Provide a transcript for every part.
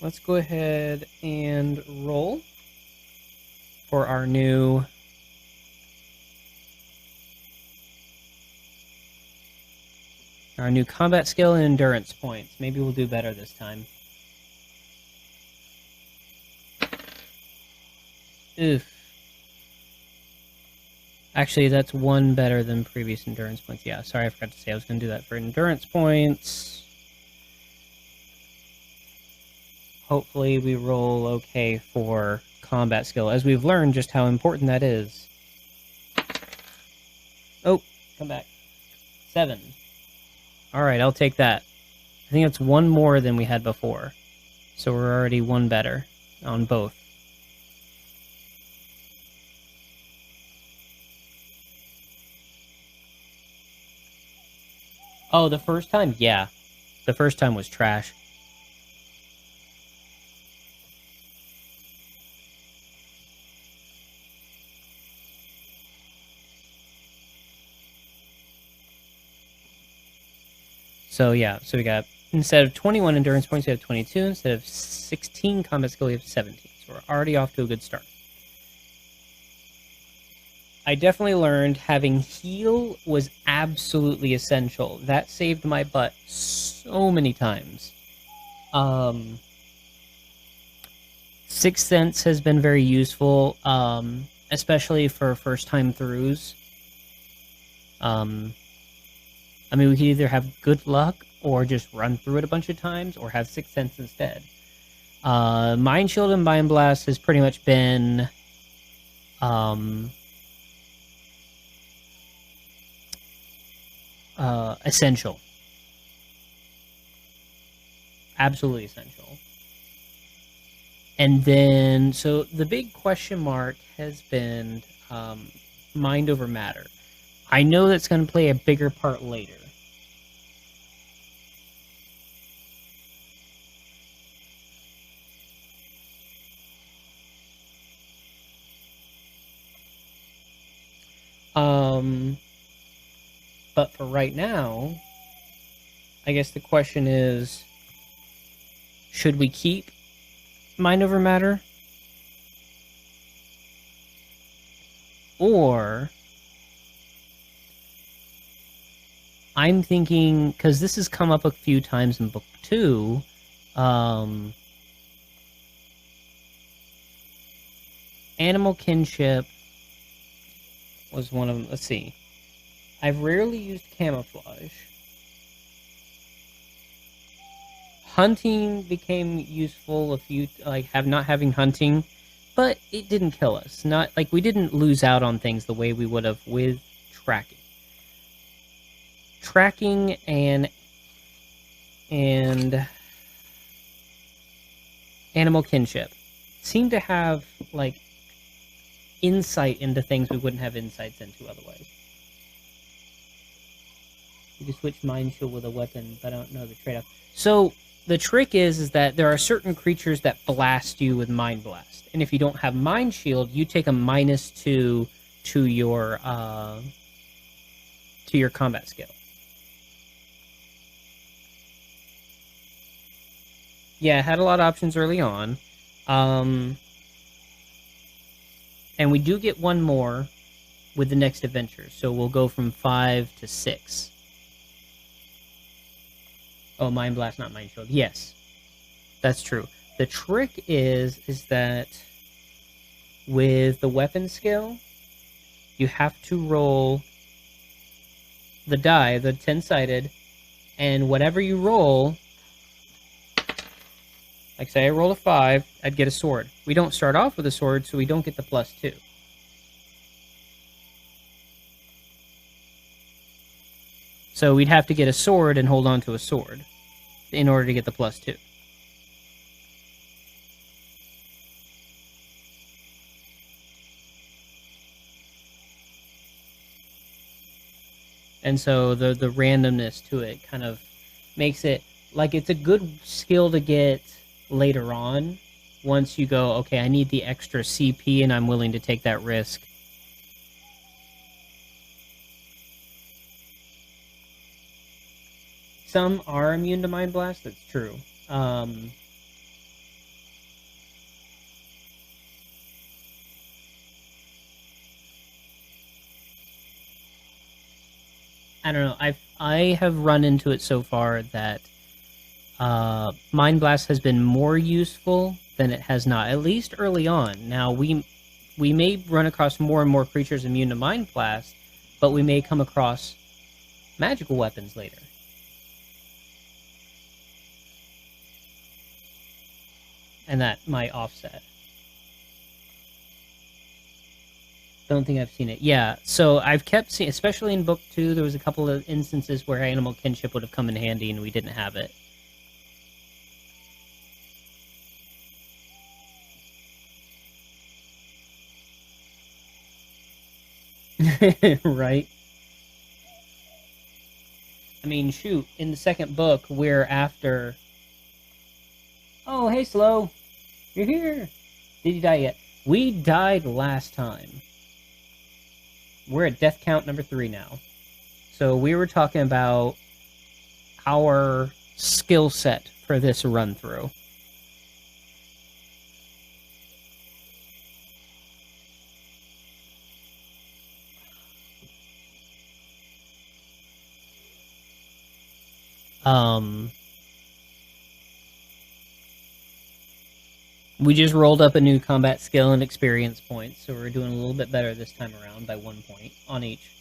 let's go ahead and roll for our new combat skill and endurance points. Maybe we'll do better this time. Oof. Actually, that's one better than previous endurance points. Yeah, sorry, I forgot to say I was going to do that for endurance points. Hopefully we roll okay for combat skill, as we've learned just how important that is. Oh, come back. 7. Alright, I'll take that. I think that's one more than we had before. So we're already one better on both. Oh, the first time? Yeah. The first time was trash. So yeah, so we got, instead of 21 endurance points, we have 22. Instead of 16 combat skill, we have 17. So we're already off to a good start. I definitely learned having heal was absolutely essential. That saved my butt so many times. Sixth Sense has been very useful, especially for first-time throughs. I mean, we could either have good luck or just run through it a bunch of times, or have Sixth Sense instead. Mind Shield and Mind Blast has pretty much been essential. Absolutely essential. And then, so the big question mark has been mind over matter. I know that's going to play a bigger part later. But for right now, I guess the question is, should we keep mind over matter? Or I'm thinking, because this has come up a few times in book 2, animal kinship was one of them. Let's see. I've rarely used camouflage. Hunting became useful a few, like, not having hunting, but it didn't kill us. Not, like, we didn't lose out on things the way we would have with tracking. Tracking and animal kinship seem to have, like, insight into things we wouldn't have insights into otherwise. You can switch Mind Shield with a weapon, but I don't know the trade-off. So the trick is that there are certain creatures that blast you with Mind Blast, and if you don't have Mind Shield, you take a -2 to your combat skill. Yeah, I had a lot of options early on. And we do get one more with the next adventure, so we'll go from 5 to 6. Oh, Mind Blast, not Mind Shield. Yes, that's true. The trick is that with the weapon skill, you have to roll the die, the 10-sided, and whatever you roll, like say I rolled a 5, I'd get a sword. We don't start off with a sword, so we don't get the +2. So we'd have to get a sword and hold on to a sword in order to get the +2. And so the randomness to it kind of makes it like it's a good skill to get later on once you go, okay, I need the extra CP and I'm willing to take that risk. Some are immune to Mind Blast, that's true. I don't know. I have run into it so far that Mind Blast has been more useful than it has not, at least early on. Now we may run across more and more creatures immune to Mind Blast, but we may come across magical weapons later. And that might offset. Don't think I've seen it. Yeah, so I've kept seeing, especially in book 2, there was a couple of instances where animal kinship would have come in handy and we didn't have it. Right? I mean, shoot, in the second book, we're after... Oh, hey, Slow. You're here. Did you die yet? We died last time. We're at death count number 3 now. So we were talking about our skill set for this run-through. We just rolled up a new combat skill and experience points, so we're doing a little bit better this time around by 1 point on each.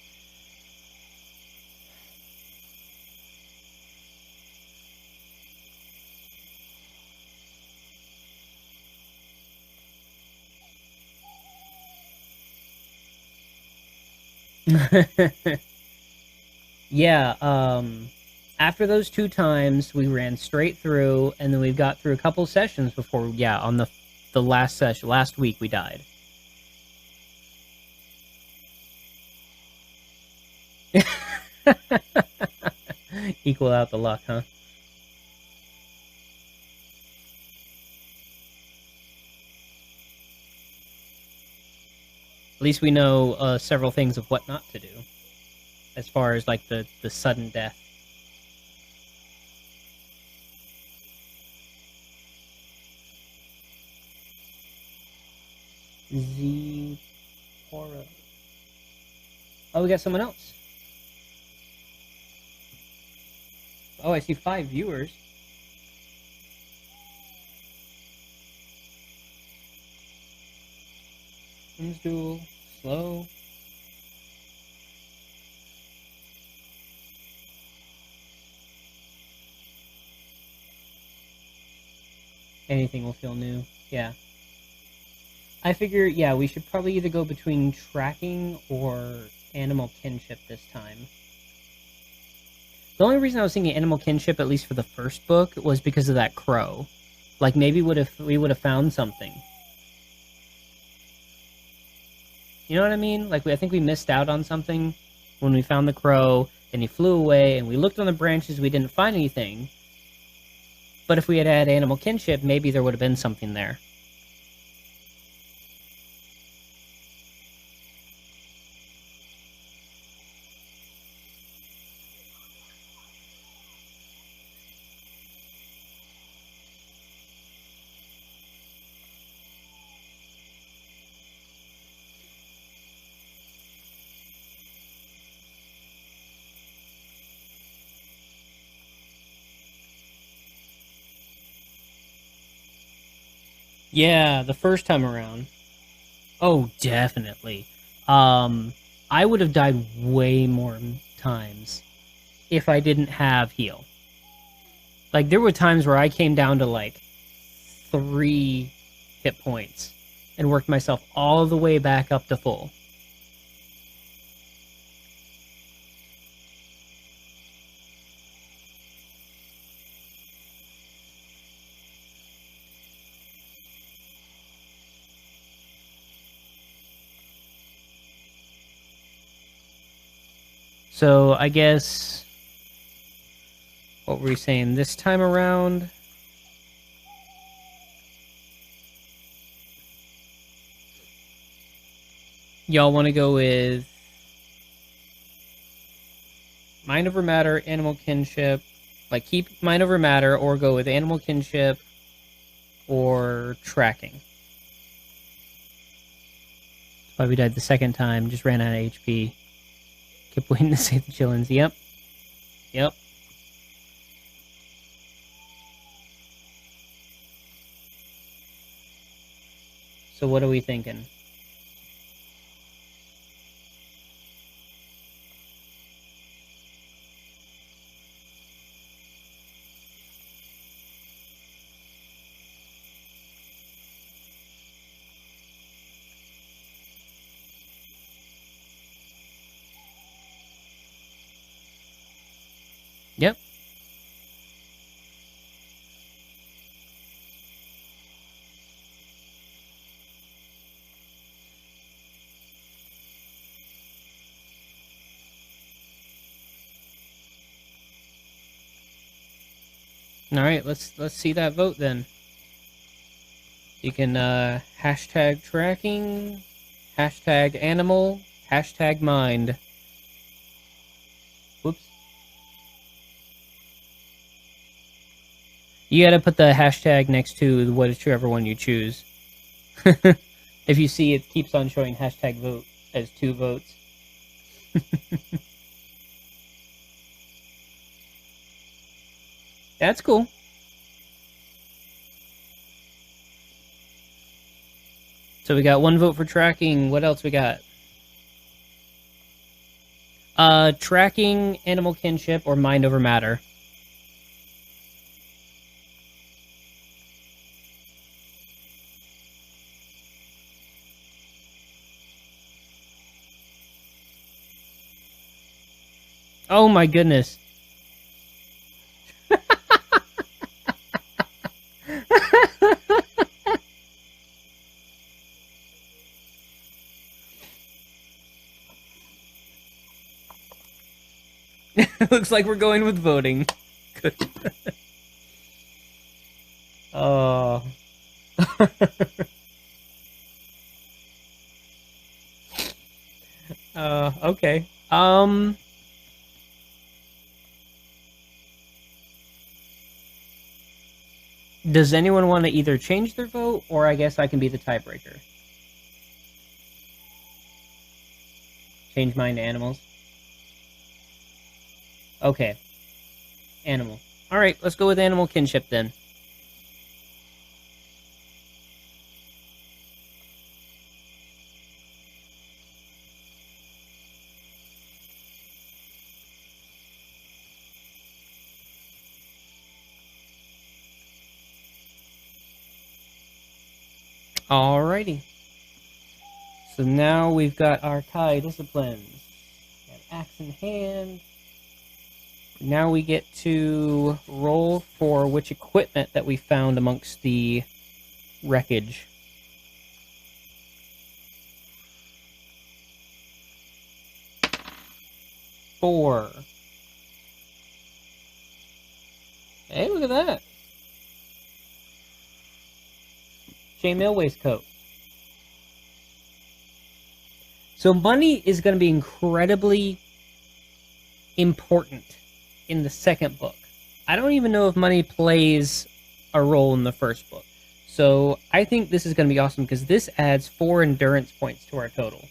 Yeah, after those 2 times, we ran straight through, and then we've got through a couple sessions before, yeah, on the last session, last week, we died. Equal out the luck, huh? At least we know several things of what not to do, as far as, like, the sudden death. Zepora. Oh, we got someone else. Oh, I see 5 viewers. Duel, Slow. Anything will feel new. Yeah. I figure, yeah, we should probably either go between tracking or animal kinship this time. The only reason I was thinking animal kinship, at least for the first book, was because of that crow. Like, maybe we would have found something. You know what I mean? Like, I think we missed out on something when we found the crow, and he flew away, and we looked on the branches, we didn't find anything. But if we had had animal kinship, maybe there would have been something there. Yeah, the first time around. Oh, definitely. I would have died way more times if I didn't have heal. Like, there were times where I came down to, like, 3 hit points and worked myself all the way back up to full. So, I guess... What were we saying? This time around... Y'all want to go with... Mind over matter, animal kinship... Like, keep mind over matter, or go with animal kinship, or tracking. That's why we died the second time, just ran out of HP. Keep waiting to save the chillins. Yep. Yep. So what are we thinking? Yep. All right, let's see that vote then. You can hashtag tracking, hashtag animal, hashtag mind. Whoops. You gotta put the hashtag next to whichever one you choose. If you see, it keeps on showing hashtag vote as 2 votes. That's cool. So we got 1 vote for tracking. What else we got? Tracking, animal kinship, or mind over matter. Oh my goodness. Looks like we're going with voting. Good. Oh. Okay. Does anyone want to either change their vote, or I guess I can be the tiebreaker? Change mine to animals? Okay. Animal. Alright, let's go with animal kinship then. Alrighty. So now we've got our tie disciplines. Got axe in hand. Now we get to roll for which equipment that we found amongst the wreckage. Four. Hey, look at that. Chainmail waistcoat. So money is going to be incredibly important in the second book. I don't even know if money plays a role in the first book. So I think this is going to be awesome because this adds 4 endurance points to our total.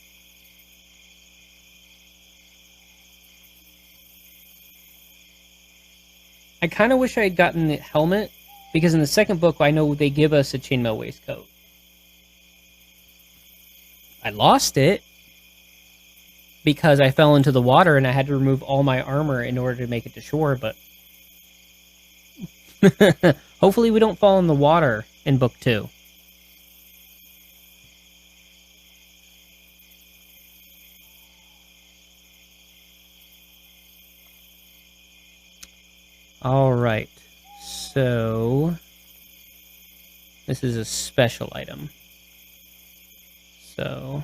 I kind of wish I had gotten the helmet because in the second book I know they give us a chainmail waistcoat. I lost it because I fell into the water and I had to remove all my armor in order to make it to shore, but hopefully we don't fall in the water in book 2. Alright, so this is a special item. So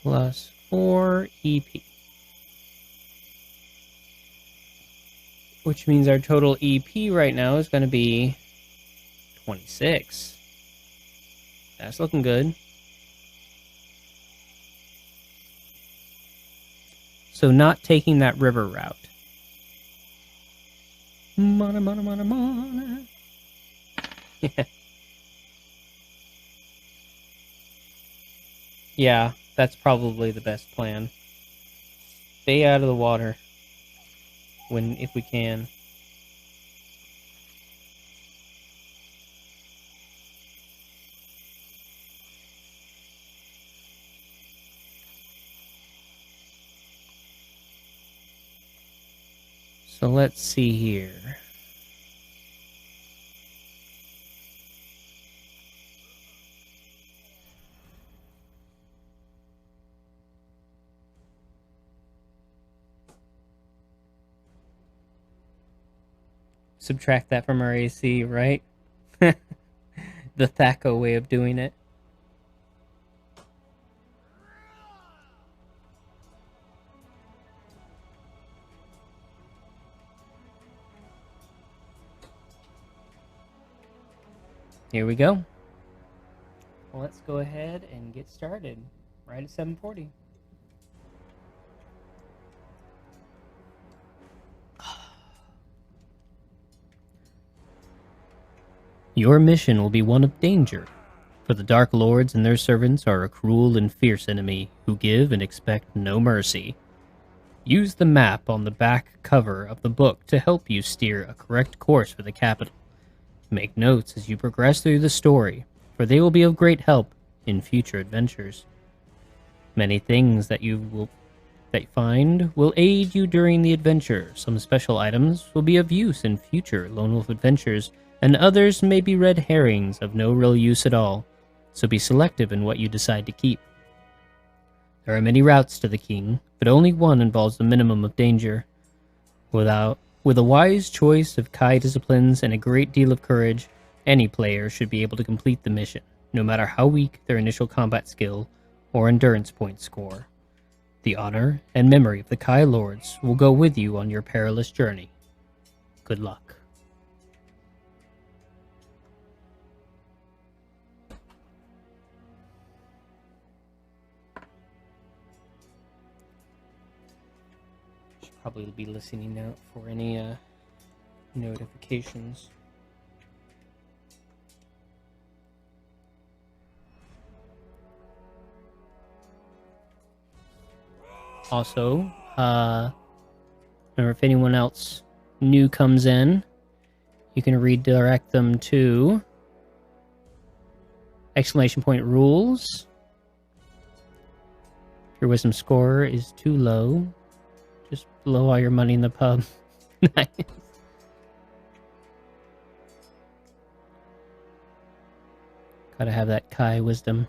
plus 4 EP. Which means our total EP right now is going to be 26. That's looking good. So not taking that river route. Mana, mana, mana, mana. Yeah, that's probably the best plan. Stay out of the water if we can. So let's see here. Subtract that from our AC, right? The Thaco way of doing it. Here we go. Well, let's go ahead and get started. Right at 7:40. Your mission will be one of danger, for the Dark Lords and their servants are a cruel and fierce enemy who give and expect no mercy. Use the map on the back cover of the book to help you steer a correct course for the capital. Make notes as you progress through the story, for they will be of great help in future adventures. Many things that you find will aid you during the adventure. Some special items will be of use in future Lone Wolf adventures, and others may be red herrings of no real use at all, so be selective in what you decide to keep. There are many routes to the king, but only one involves the minimum of danger. With a wise choice of Kai disciplines and a great deal of courage, any player should be able to complete the mission, no matter how weak their initial combat skill or endurance point score. The honor and memory of the Kai Lords will go with you on your perilous journey. Good luck. Should probably be listening out for any notifications. Also, remember, if anyone else new comes in, you can redirect them to !rules. If your wisdom score is too low, just blow all your money in the pub. Nice. Gotta have that Kai wisdom.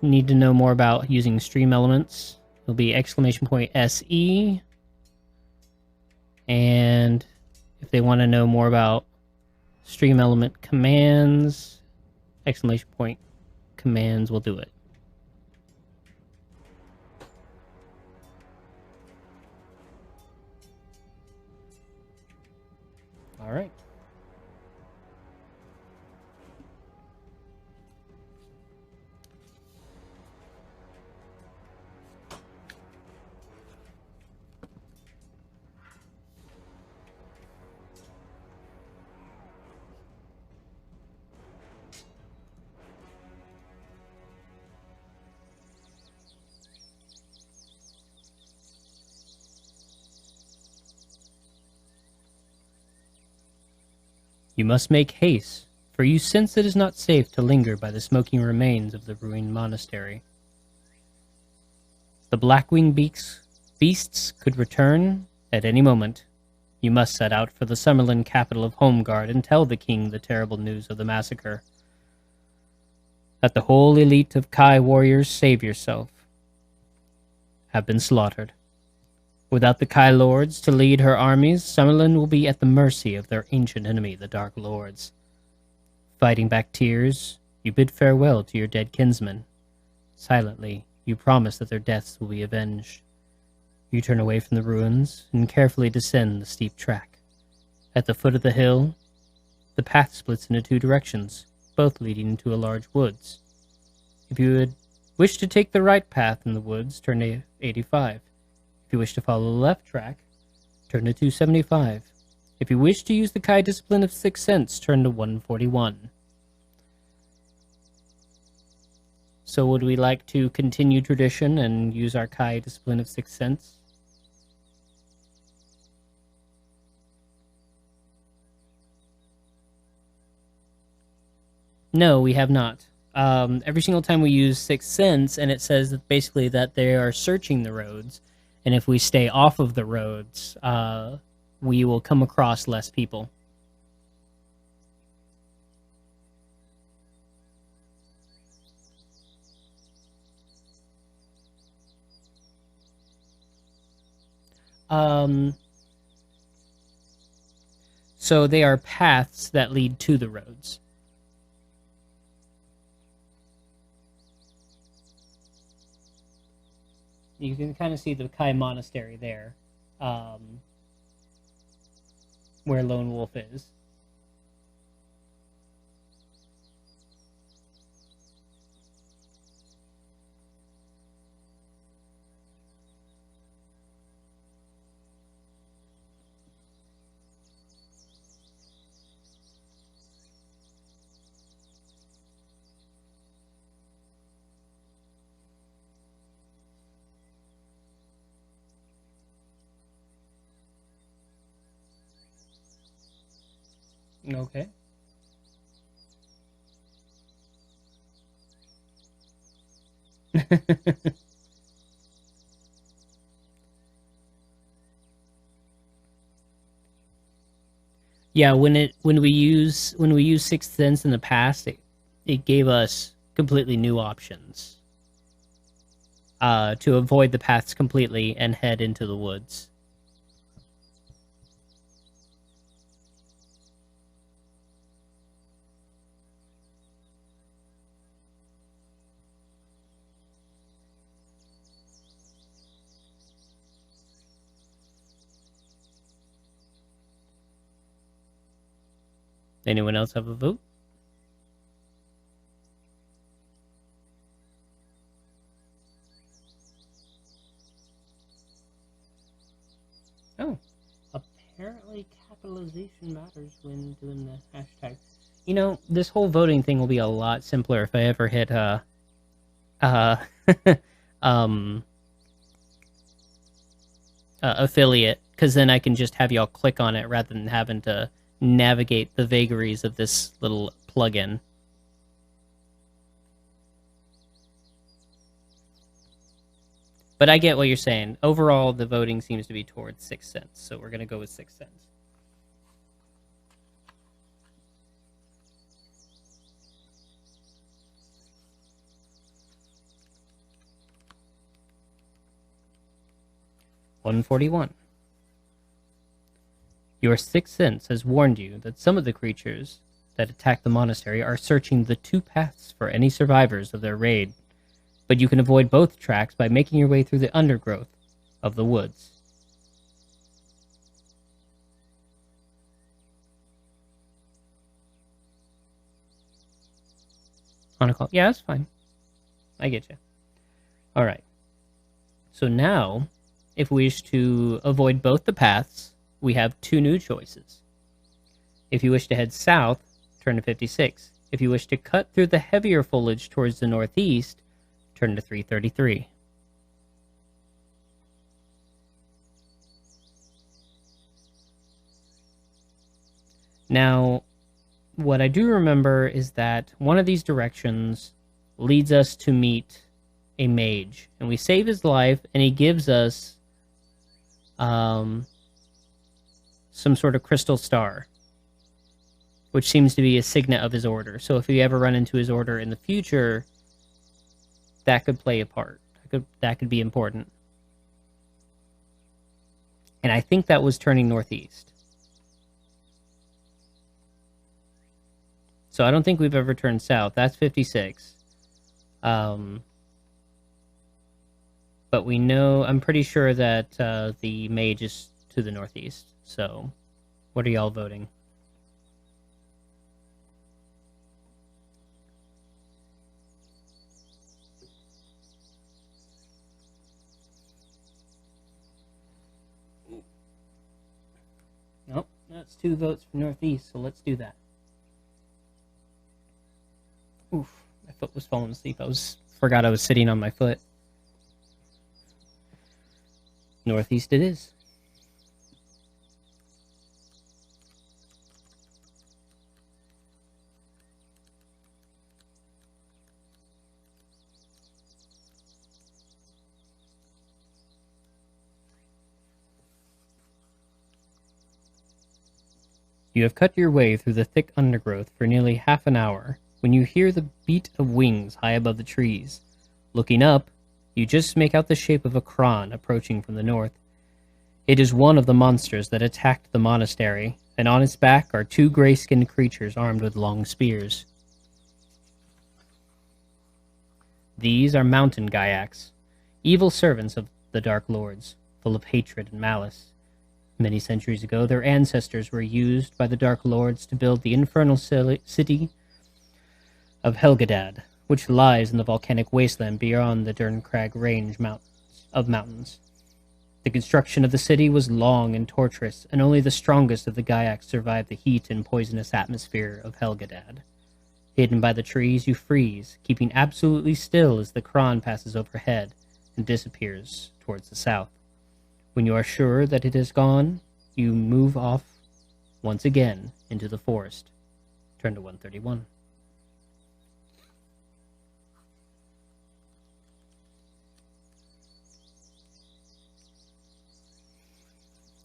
Need to know more about using stream elements. It'll be !SE. And if they want to know more about stream element commands, !commands will do it. All right. You must make haste, for you sense it is not safe to linger by the smoking remains of the ruined monastery. The Blackwing beasts could return at any moment. You must set out for the Summerland capital of Homeguard and tell the king the terrible news of the massacre. That the whole elite of Kai warriors, save yourself, have been slaughtered. Without the Kai Lords to lead her armies, Summerland will be at the mercy of their ancient enemy, the Dark Lords. Fighting back tears, you bid farewell to your dead kinsmen. Silently, you promise that their deaths will be avenged. You turn away from the ruins and carefully descend the steep track. At the foot of the hill, the path splits into two directions, both leading into a large woods. If you Wish to take the right path in the woods, turn to 85. If you wish to follow the left track, turn to 275. If you wish to use the Kai discipline of Sixth Sense, turn to 141. So would we like to continue tradition and use our Kai discipline of Sixth Sense? No, we have not. Every single time we use Sixth Sense, and it says that basically that they are searching the roads, and if we stay off of the roads, we will come across less people. So they are paths that lead to the roads. You can kind of see the Kai Monastery there, where Lone Wolf is. Okay. Yeah, when we use Sixth Sense in the past, it gave us completely new options to avoid the paths completely and head into the woods. Anyone else have a vote? Oh, apparently capitalization matters when doing the hashtag. You know, this whole voting thing will be a lot simpler if I ever hit affiliate, because then I can just have y'all click on it rather than having to navigate the vagaries of this little plugin. But I get what you're saying. Overall, the voting seems to be towards Sixth Sense, so we're going to go with Sixth Sense. $141. Your Sixth Sense has warned you that some of the creatures that attack the monastery are searching the two paths for any survivors of their raid, but you can avoid both tracks by making your way through the undergrowth of the woods. On a call? Yeah, that's fine. I get you. All right. So now, if we wish to avoid both the paths, we have two new choices. If you wish to head south, turn to 56. If you wish to cut through the heavier foliage towards the northeast, turn to 333. Now, what I do remember is that one of these directions leads us to meet a mage, and we save his life, and he gives us some sort of crystal star, which seems to be a signet of his order. So if we ever run into his order in the future, that could play a part. That could be important. And I think that was turning northeast. So I don't think we've ever turned south. That's 56. But we know, I'm pretty sure that the mage is to the northeast. So what are y'all voting? 2 votes for Northeast, so let's do that. Oof, my foot was falling asleep. Forgot I was sitting on my foot. Northeast it is. You have cut your way through the thick undergrowth for nearly half an hour when you hear the beat of wings high above the trees. Looking up, you just make out the shape of a Kron approaching from the north. It is one of the monsters that attacked the monastery, and on its back are 2 gray-skinned creatures armed with long spears. These are mountain Gyaks, evil servants of the Dark Lords, full of hatred and malice. Many centuries ago, their ancestors were used by the Dark Lords to build the infernal city of Helgadad, which lies in the volcanic wasteland beyond the Derncrag range of mountains. The construction of the city was long and torturous, and only the strongest of the Gyaks survived the heat and poisonous atmosphere of Helgadad. Hidden by the trees, you freeze, keeping absolutely still as the Kron passes overhead and disappears towards the south. When you are sure that it is gone, you move off once again into the forest. Turn to 131.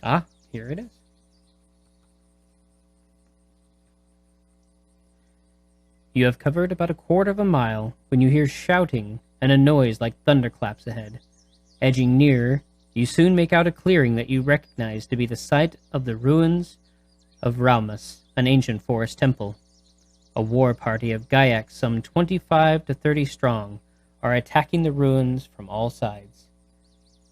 Ah, here it is. You have covered about 1/4 of a mile when you hear shouting and a noise like thunderclaps ahead. Edging nearer, you soon make out a clearing that you recognize to be the site of the ruins of Raumus, an ancient forest temple. A war party of Gyaks, some 25 to 30 strong, are attacking the ruins from all sides.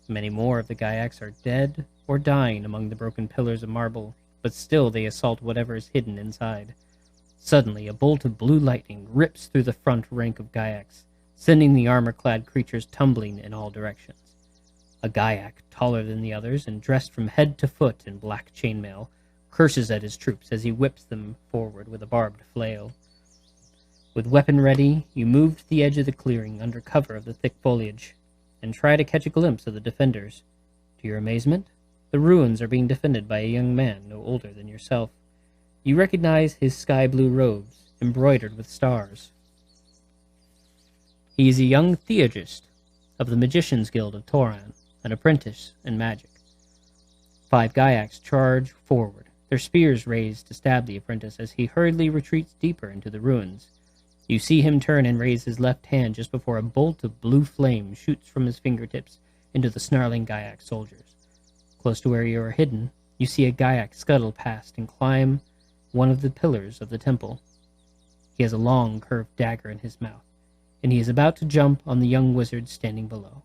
Many more of the Gyaks are dead or dying among the broken pillars of marble, but still they assault whatever is hidden inside. Suddenly, a bolt of blue lightning rips through the front rank of Gyaks, sending the armor-clad creatures tumbling in all directions. A Gyak, taller than the others and dressed from head to foot in black chainmail, curses at his troops as he whips them forward with a barbed flail. With weapon ready, you move to the edge of the clearing under cover of the thick foliage, and try to catch a glimpse of the defenders. To your amazement, the ruins are being defended by a young man no older than yourself. You recognize his sky-blue robes, embroidered with stars. He is a young theurgist of the Magicians' Guild of Toran, an apprentice in magic. 5 Gyaks charge forward, their spears raised to stab the apprentice as he hurriedly retreats deeper into the ruins. You see him turn and raise his left hand just before a bolt of blue flame shoots from his fingertips into the snarling Gyak soldiers. Close to where you are hidden, you see a Gyak scuttle past and climb one of the pillars of the temple. He has a long, curved dagger in his mouth, and he is about to jump on the young wizard standing below.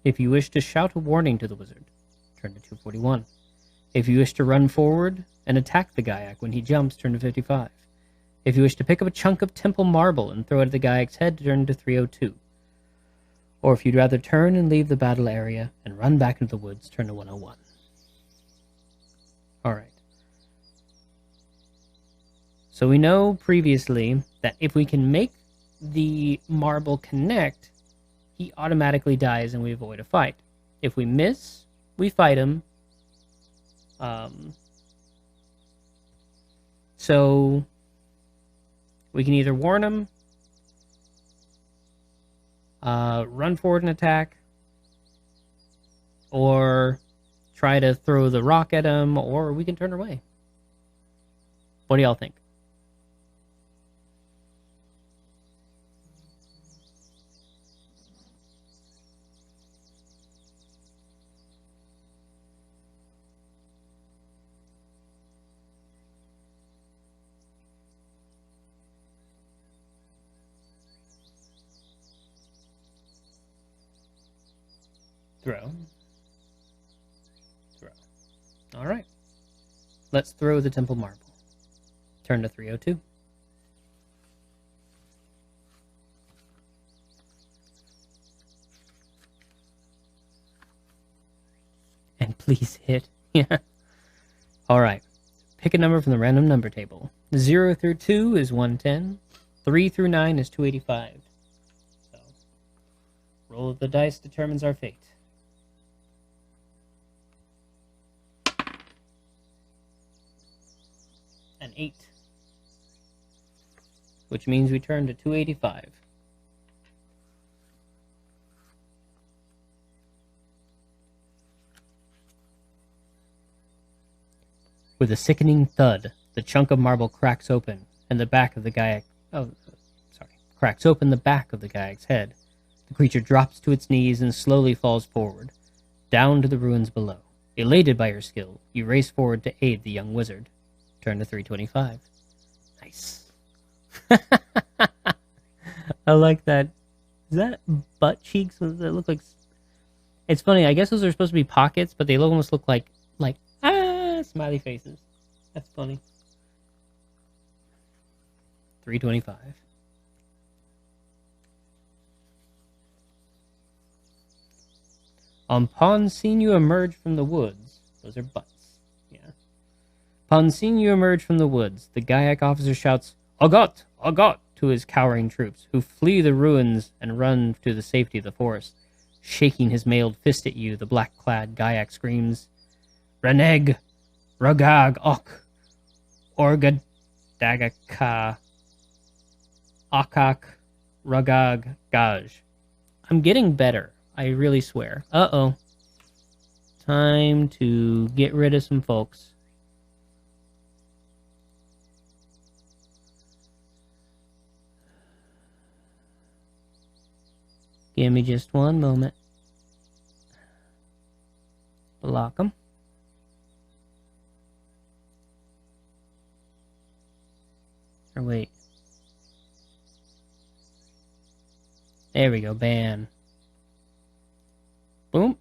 If you wish to shout a warning to the wizard, turn to 241. If you wish to run forward and attack the Gyak when he jumps, turn to 55. If you wish to pick up a chunk of temple marble and throw it at the Gyak's head, turn to 302. Or if you'd rather turn and leave the battle area and run back into the woods, turn to 101. Alright. So we know previously that if we can make the marble connect, he automatically dies and we avoid a fight. If we miss, we fight him. So we can either warn him, run forward and attack, or try to throw the rock at him, or we can turn away. What do y'all think? Throw. Alright. Let's throw the temple marble. Turn to 302. And please hit. Yeah. Alright. Pick a number from the random number table. 0 through 2 is 110. 3 through 9 is 285. So, roll of the dice determines our fate. An 8. Which means we turn to 285. With a sickening thud, the chunk of marble cracks open, and the back of the cracks open the back of the Gaiac's head. The creature drops to its knees and slowly falls forward, down to the ruins below. Elated by your skill, you race forward to aid the young wizard. Turn to 325. Nice. I like that. Is that butt cheeks? Does that look like? It's funny. I guess those are supposed to be pockets, but they almost look like smiley faces. That's funny. 325. Upon seeing you emerge from the woods, those are butts. Yeah. Upon seeing you emerge from the woods, the Gaiac officer shouts, "Agot! Agot!" to his cowering troops, who flee the ruins and run to the safety of the forest. Shaking his mailed fist at you, the black-clad Gaiac screams, "Reneg! Ragag ok! Orgadagaka! Akak! Ragag Gaj." I'm getting better. I really swear. Uh-oh. Time to get rid of some folks. Give me just one moment. Block them. Or wait. There we go. Ban. Boom.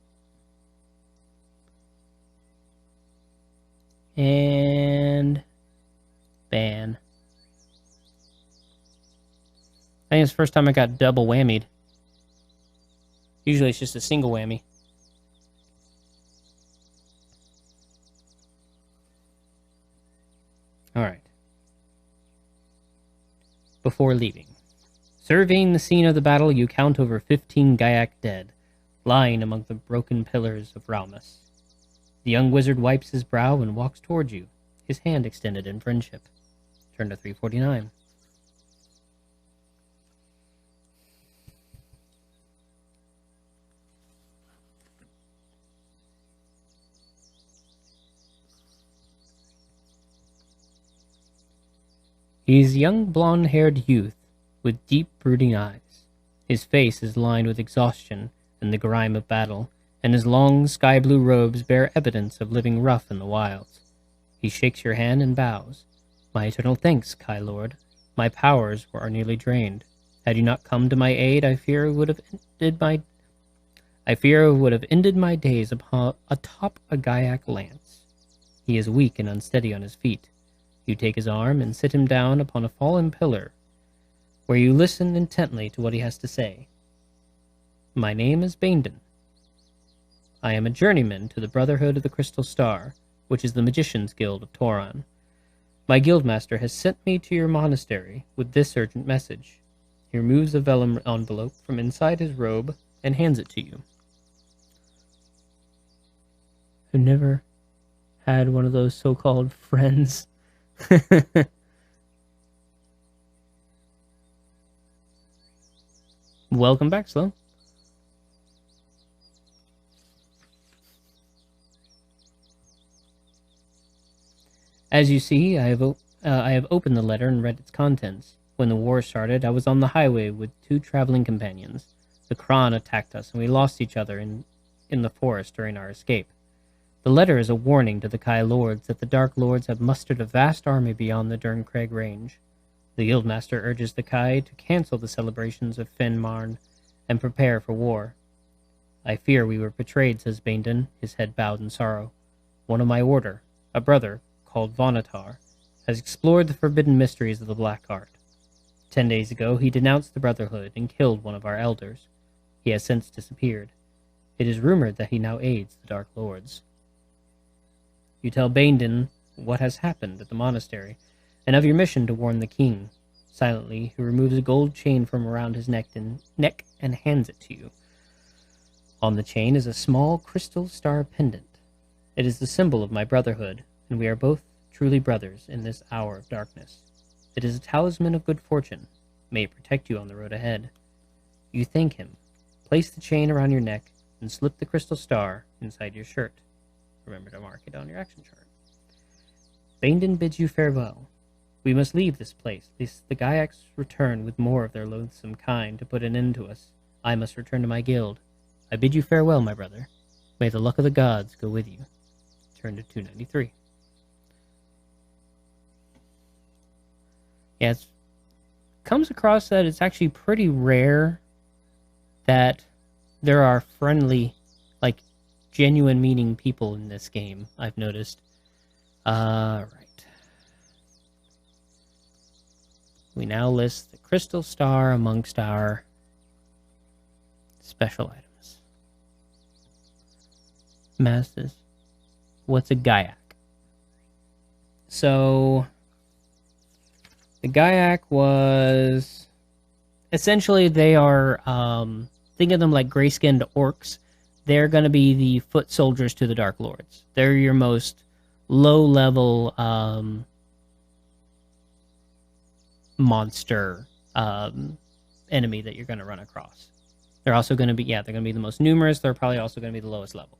And ban. I think it's the first time I got double whammied. Usually it's just a single whammy. Alright. Before leaving. Surveying the scene of the battle, you count over 15 Gaiac dead, lying among the broken pillars of Raumus. The young wizard wipes his brow and walks towards you, his hand extended in friendship. Turn to 349. He is a young blonde-haired youth with deep, brooding eyes. His face is lined with exhaustion and the grime of battle, and his long, sky-blue robes bear evidence of living rough in the wilds. He shakes your hand and bows. "My eternal thanks, Kai Lord. My powers are nearly drained. Had you not come to my aid, I fear it would have ended my days atop a Gaiac lance." He is weak and unsteady on his feet. You take his arm and sit him down upon a fallen pillar, where you listen intently to what he has to say. "My name is Baindon. I am a journeyman to the Brotherhood of the Crystal Star, which is the Magician's Guild of Toron. My guildmaster has sent me to your monastery with this urgent message." He removes a vellum envelope from inside his robe and hands it to you. I've never had one of those so-called friends. Welcome back, Sloan. As you see, I have opened the letter and read its contents. When the war started, I was on the highway with 2 traveling companions. The Kron attacked us, and we lost each other in the forest during our escape. The letter is a warning to the Kai Lords that the Dark Lords have mustered a vast army beyond the Derncraig range. The Guildmaster urges the Kai to cancel the celebrations of Fen Marn and prepare for war. "I fear we were betrayed," says Baindon, his head bowed in sorrow. "One of my order, a brother called Vonatar, has explored the forbidden mysteries of the Black Art. 10 days ago, he denounced the Brotherhood and killed one of our elders. He has since disappeared. It is rumored that he now aids the Dark Lords. You tell Baindon what has happened at the monastery, and of your mission to warn the king. Silently, he removes a gold chain from around his neck and hands it to you. On the chain is a small crystal star pendant. It is the symbol of my brotherhood, and we are both truly brothers in this hour of darkness. It is a talisman of good fortune. May it protect you on the road ahead. You thank him. Place the chain around your neck and slip the crystal star inside your shirt. Remember to mark it on your action chart. Baindon bids you farewell. We must leave this place, lest the Gyaks return with more of their loathsome kind to put an end to us. I must return to my guild. I bid you farewell, my brother. May the luck of the gods go with you. Turn to 293. Yeah, it comes across that it's actually pretty rare that there are friendly, like, genuine meaning people in this game, I've noticed. Right. We now list the crystal star amongst our special items. Masters. What's a Gyak? So, the Gyak was... essentially, they are... think of them like gray-skinned orcs. They're going to be the foot soldiers to the Dark Lords. They're your most low-level monster enemy that you're going to run across. They're also going to be, they're going to be the most numerous. They're probably also going to be the lowest level.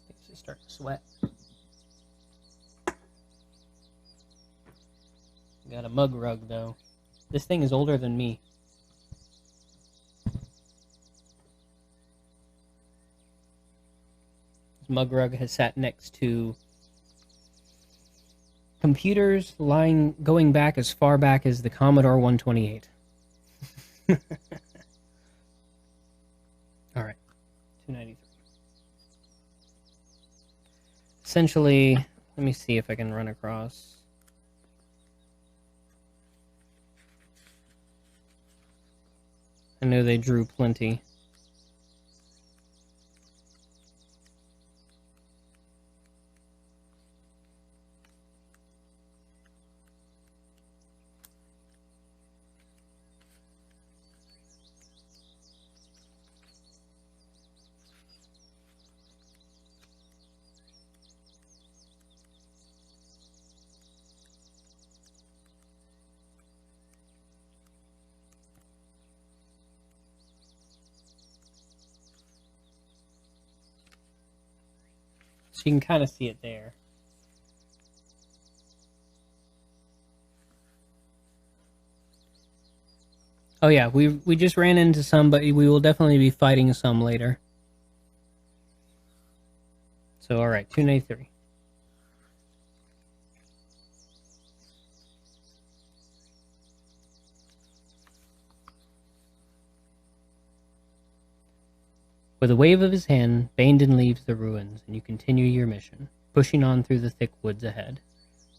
Makes you start to sweat. Got a mug rug, though. This thing is older than me. This mug rug has sat next to computers going back as far back as the Commodore 128. All right, 293. Essentially, let me see if I can run across. I know they drew plenty. So you can kind of see it there. Oh yeah, we just ran into some, but we will definitely be fighting some later. So alright, 293. With a wave of his hand, Baindon leaves the ruins, and you continue your mission, pushing on through the thick woods ahead.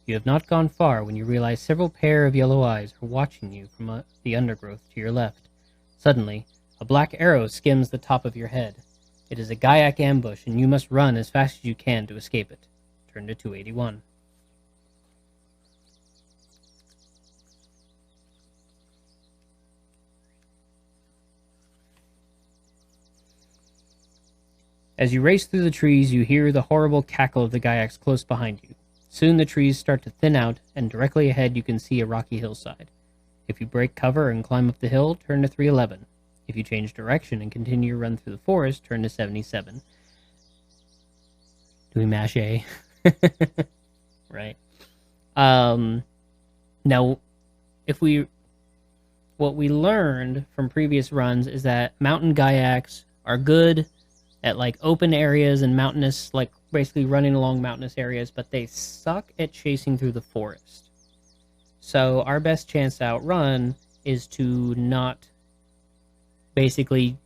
You have not gone far when you realize several pair of yellow eyes are watching you from the undergrowth to your left. Suddenly, a black arrow skims the top of your head. It is a Gyak ambush, and you must run as fast as you can to escape it. Turn to 281. As you race through the trees, you hear the horrible cackle of the Gyaks close behind you. Soon the trees start to thin out, and directly ahead you can see a rocky hillside. If you break cover and climb up the hill, turn to 311. If you change direction and continue your run through the forest, turn to 77. Do we mash A? Right. Now, what we learned from previous runs is that mountain Gyaks are good at like open areas and mountainous, like basically running along mountainous areas, but they suck at chasing through the forest. So our best chance to outrun is to not, basically,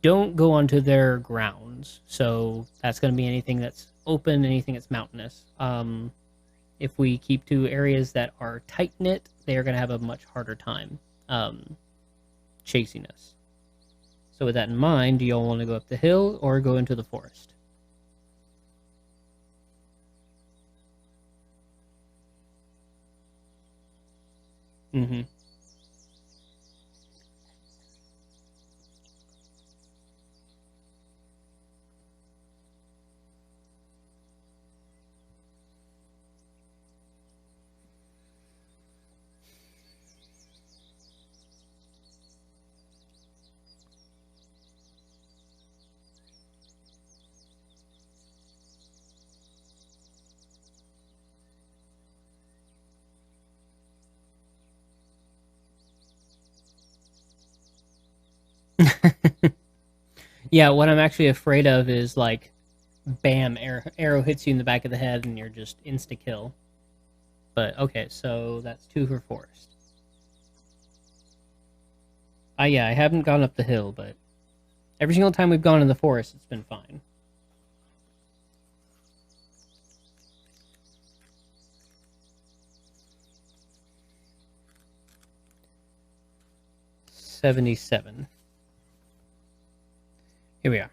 don't go onto their grounds. So that's going to be anything that's open, anything that's mountainous. If we keep to areas that are tight-knit, they are going to have a much harder time chasing us. So with that in mind, do y'all want to go up the hill or go into the forest? Mm-hmm. Yeah, what I'm actually afraid of is like, bam, arrow hits you in the back of the head and you're just insta kill. But okay, so that's 2 for forest. Yeah, I haven't gone up the hill, but every single time we've gone in the forest, it's been fine. $77. Here we are.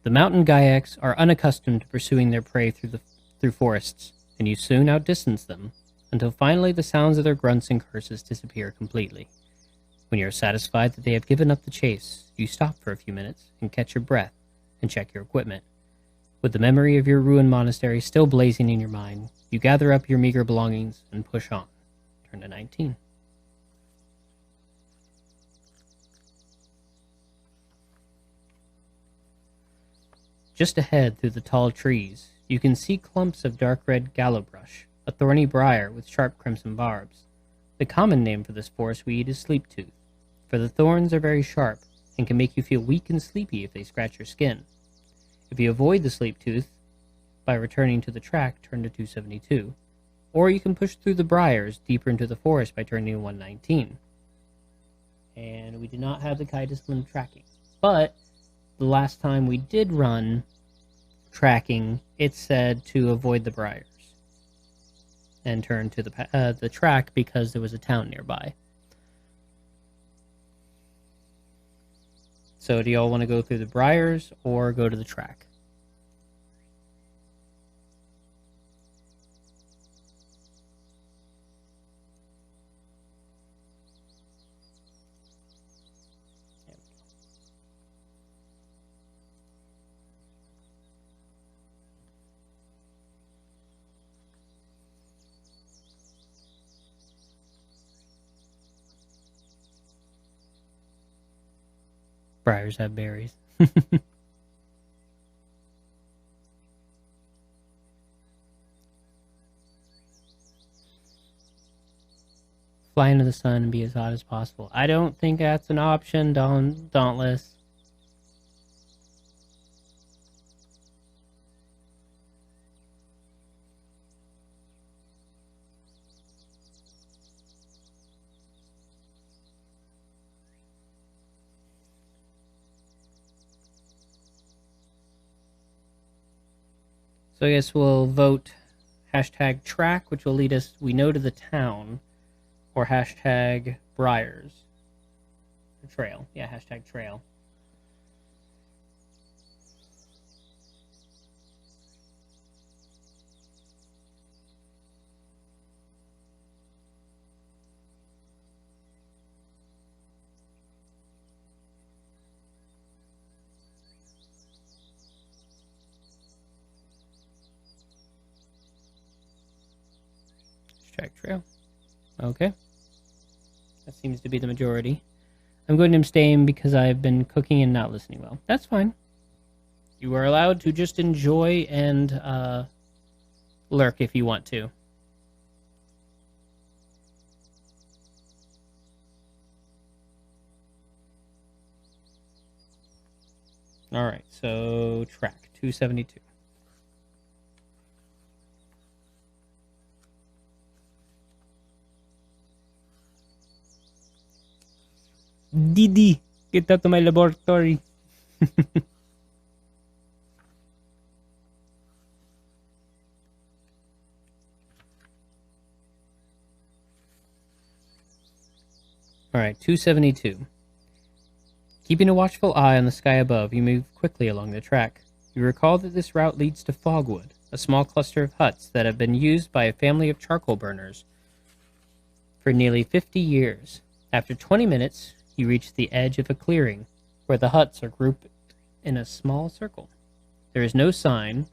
The mountain Gaiacs are unaccustomed to pursuing their prey through forests, and you soon outdistance them, until finally the sounds of their grunts and curses disappear completely. When you are satisfied that they have given up the chase, you stop for a few minutes and catch your breath and check your equipment. With the memory of your ruined monastery still blazing in your mind, you gather up your meager belongings and push on. Turn to 19. Just ahead through the tall trees, you can see clumps of dark red gallowbrush, a thorny briar with sharp crimson barbs. The common name for this forest weed is sleep-tooth, for the thorns are very sharp and can make you feel weak and sleepy if they scratch your skin. If you avoid the sleep-tooth by returning to the track, turn to 272, or you can push through the briars deeper into the forest by turning to 119. And we did not have the Kai discipline tracking, but the last time we did run tracking, it said to avoid the briars and turn to the track because there was a town nearby. So do y'all want to go through the briars or go to the track? Briars have berries. Fly into the sun and be as hot as possible. I don't think that's an option, Dauntless. So I guess we'll vote hashtag track, which will lead us, we know, to the town, or hashtag briars. Or trail. Yeah, hashtag trail. Hashtag trail. Okay. That seems to be the majority. I'm going to abstain because I've been cooking and not listening well. That's fine. You are allowed to just enjoy and lurk if you want to. All right, so track 272. Didi, get out of my laboratory. All right, 272. Keeping a watchful eye on the sky above, you move quickly along the track. You recall that this route leads to Fogwood, a small cluster of huts that have been used by a family of charcoal burners for nearly 50 years. After 20 minutes, you reach the edge of a clearing, where the huts are grouped in a small circle. There is no sign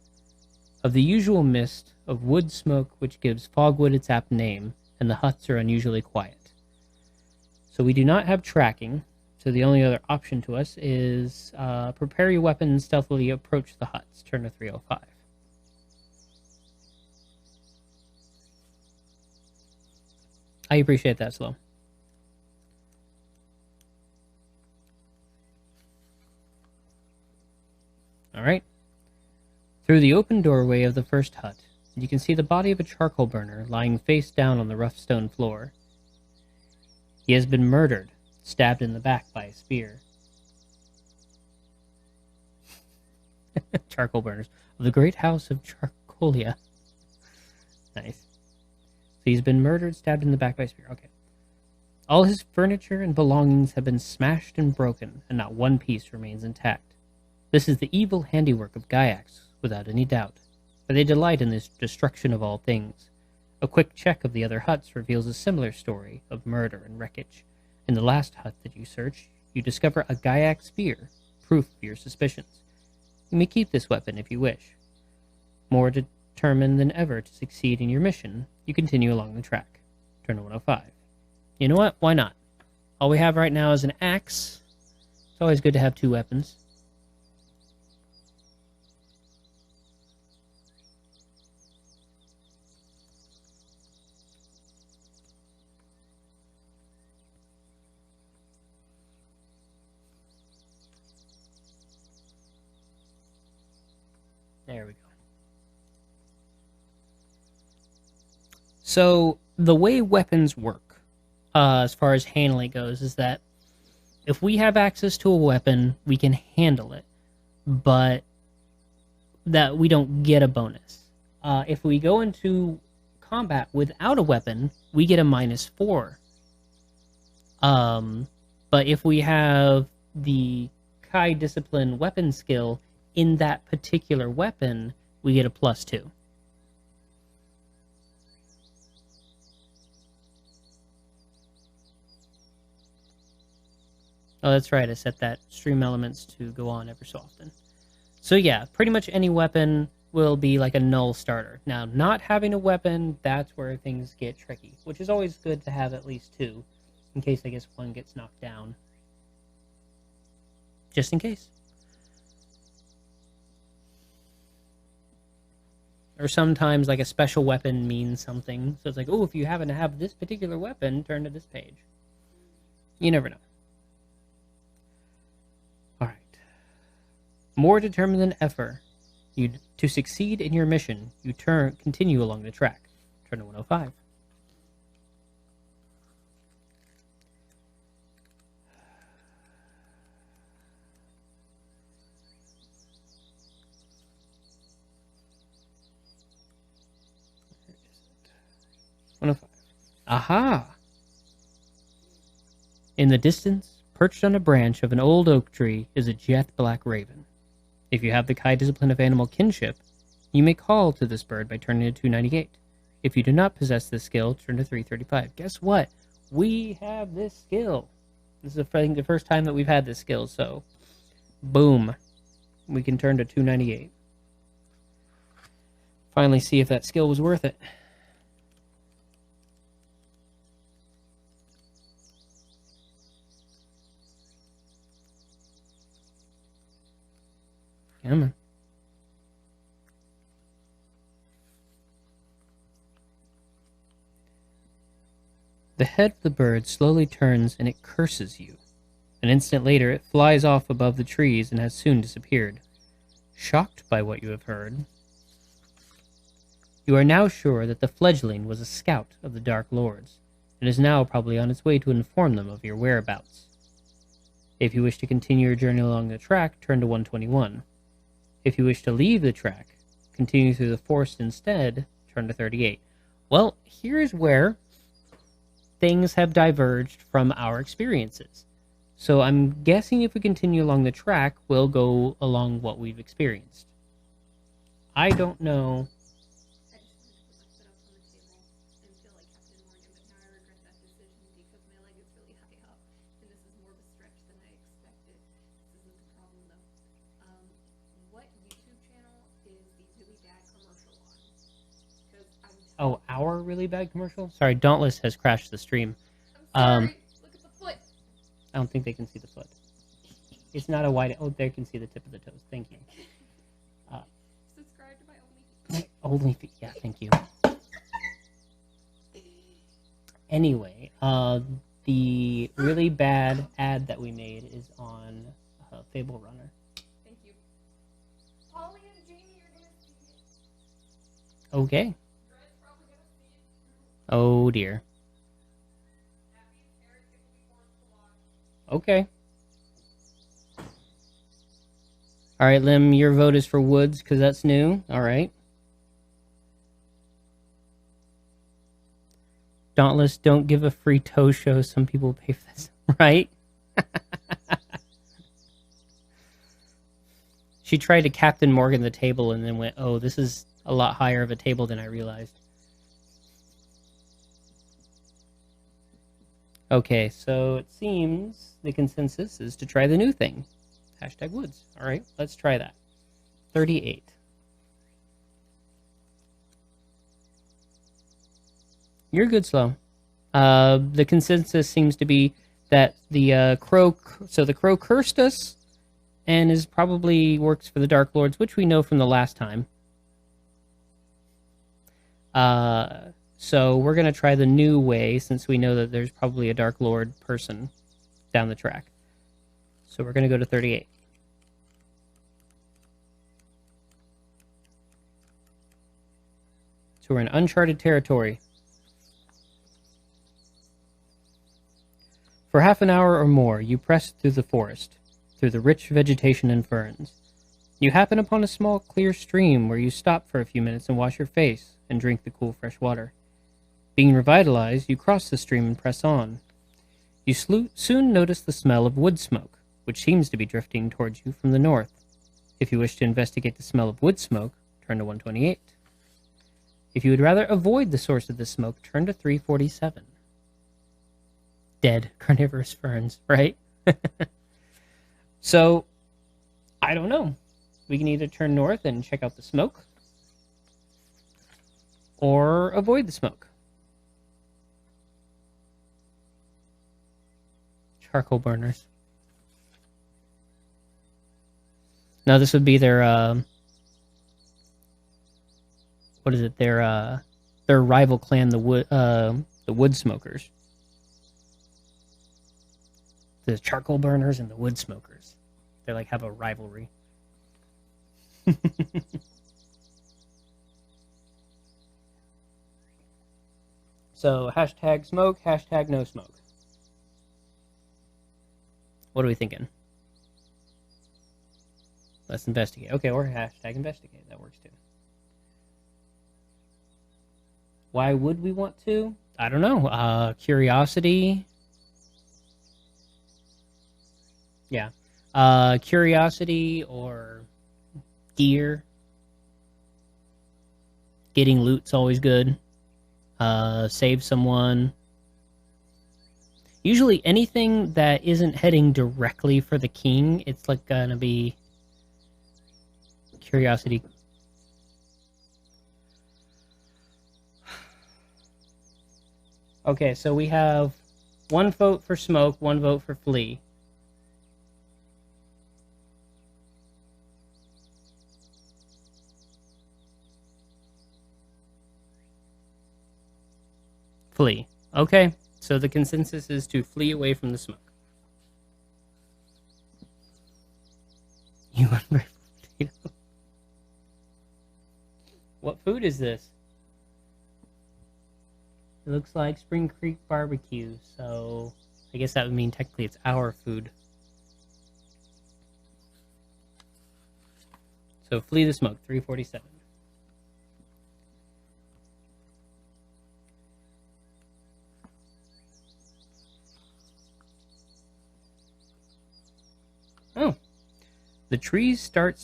of the usual mist of wood smoke which gives Fogwood its apt name, and the huts are unusually quiet. So we do not have tracking, so the only other option to us is prepare your weapon and stealthily approach the huts. Turn to 305. I appreciate that, Slow. Alright. Through the open doorway of the first hut, you can see the body of a charcoal burner lying face down on the rough stone floor. He has been murdered, stabbed in the back by a spear. Charcoal burners of the great house of Charcolia. Nice. So he's been murdered, stabbed in the back by a spear. Okay. All his furniture and belongings have been smashed and broken, and not one piece remains intact. This is the evil handiwork of Gaiacs, without any doubt, for they delight in this destruction of all things. A quick check of the other huts reveals a similar story of murder and wreckage. In the last hut that you search, you discover a Gaiac spear, proof of your suspicions. You may keep this weapon if you wish. More determined than ever to succeed in your mission, you continue along the track. Turn to 105. You know what? Why not? All we have right now is an axe. It's always good to have two weapons. There we go. So, the way weapons work, as far as handling goes, is that if we have access to a weapon, we can handle it, but that we don't get a bonus. If we go into combat without a weapon, we get a -4. But if we have the Kai Discipline weapon skill in that particular weapon, we get a +2. Oh, that's right. I set that stream elements to go on ever so often. So yeah, pretty much any weapon will be like a null starter. Now, not having a weapon, that's where things get tricky, which is always good to have at least 2, in case I guess one gets knocked down. Just in case. Or sometimes like a special weapon means something. So it's like, oh, if you happen to have this particular weapon, turn to this page. You never know. Alright. More determined than ever, to succeed in your mission, you continue along the track. Turn to 105. Aha! In the distance, perched on a branch of an old oak tree, is a jet black raven. If you have the Kai discipline of animal kinship, you may call to this bird by turning to 298. If you do not possess this skill, turn to 335. Guess what? We have this skill. This is, I think, the first time that we've had this skill, so boom. We can turn to 298. Finally see if that skill was worth it. Yeah, man. The head of the bird slowly turns and it curses you. An instant later, it flies off above the trees and has soon disappeared. Shocked by what you have heard, you are now sure that the fledgling was a scout of the Dark Lords, and is now probably on its way to inform them of your whereabouts. If you wish to continue your journey along the track, turn to 121. If you wish to leave the track, continue through the forest instead, turn to 38. Well, here's where things have diverged from our experiences. So I'm guessing if we continue along the track, we'll go along what we've experienced. I don't know. I just wanted to put my foot up on the table and feel like Captain Morgan, but now I regret that decision because my leg is really high up, and this is more of a stretch than I expected. This isn't the problem though. What YouTube channel is the really bad commercial on? Because Oh, our really bad commercial? Sorry, Dauntless has crashed the stream. I'm sorry. Look at the foot. I don't think they can see the foot. It's not a wide... Oh, they can see the tip of the toes. Thank you. Subscribe to my OnlyFeed. OnlyFeed. Yeah, thank you. Anyway, the really bad ad that we made is on Fable Runner. Thank you. Holly and Jamie are gonna see it. Okay. Red's probably gonna see it too. Oh dear. That means Eric will be forced to watch. Okay. All right, Lim, your vote is for Woods because that's new. All right. Dauntless, don't give a free toe show. Some people pay for this, right? She tried to Captain Morgan the table and then went, oh, this is a lot higher of a table than I realized. Okay, so it seems the consensus is to try the new thing. Hashtag Woods. All right, let's try that. 38. You're good, Slow. The consensus seems to be that the crow cursed us and is probably works for the Dark Lords, which we know from the last time. So we're going to try the new way since we know that there's probably a Dark Lord person down the track. So we're going to go to 38. So we're in uncharted territory. For half an hour or more, you press through the forest, through the rich vegetation and ferns. You happen upon a small, clear stream where you stop for a few minutes and wash your face and drink the cool, fresh water. Being revitalized, you cross the stream and press on. You soon notice the smell of wood smoke, which seems to be drifting towards you from the north. If you wish to investigate the smell of wood smoke, turn to 128. If you would rather avoid the source of the smoke, turn to 347. Dead carnivorous ferns, right? So, I don't know. We can either turn north and check out the smoke, or avoid the smoke. Charcoal burners. Now this would be their, what is it? Their rival clan, the wood smokers. The charcoal burners and the wood smokers. They like have a rivalry. So hashtag smoke, hashtag no smoke. What are we thinking? Let's investigate. Okay, or hashtag investigate. That works too. Why would we want to? I don't know. Curiosity. Yeah. Curiosity or gear. Getting loot's always good. Save someone. Usually anything that isn't heading directly for the king, it's like gonna be curiosity. Okay, so we have one vote for smoke, one vote for flee. Flee. Okay, so the consensus is to flee away from the smoke. You ungrateful potato. What food is this? It looks like Spring Creek barbecue, so I guess that would mean technically it's our food. So flee the smoke, 347. The trees start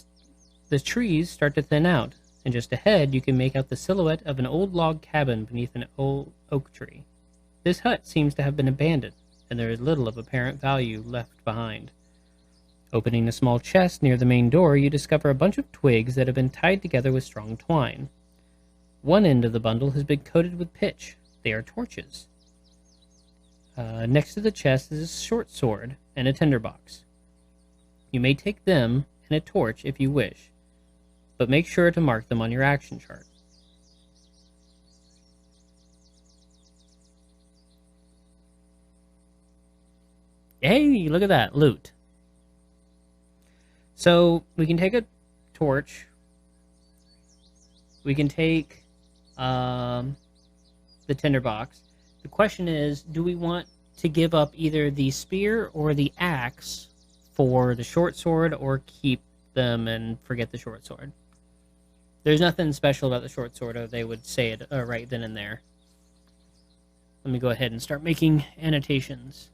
to thin out, and just ahead you can make out the silhouette of an old log cabin beneath an old oak tree. This hut seems to have been abandoned, and there is little of apparent value left behind. Opening a small chest near the main door, you discover a bunch of twigs that have been tied together with strong twine. One end of the bundle has been coated with pitch. They are torches. Next to the chest is a short sword and a tinderbox. You may take them and a torch if you wish, but make sure to mark them on your action chart. Hey, look at that, loot. So we can take a torch. We can take the tinderbox. The question is, do we want to give up either the spear or the axe for the short sword, or keep them and forget the short sword? There's nothing special about the short sword, or they would say it right then and there. Let me go ahead and start making annotations.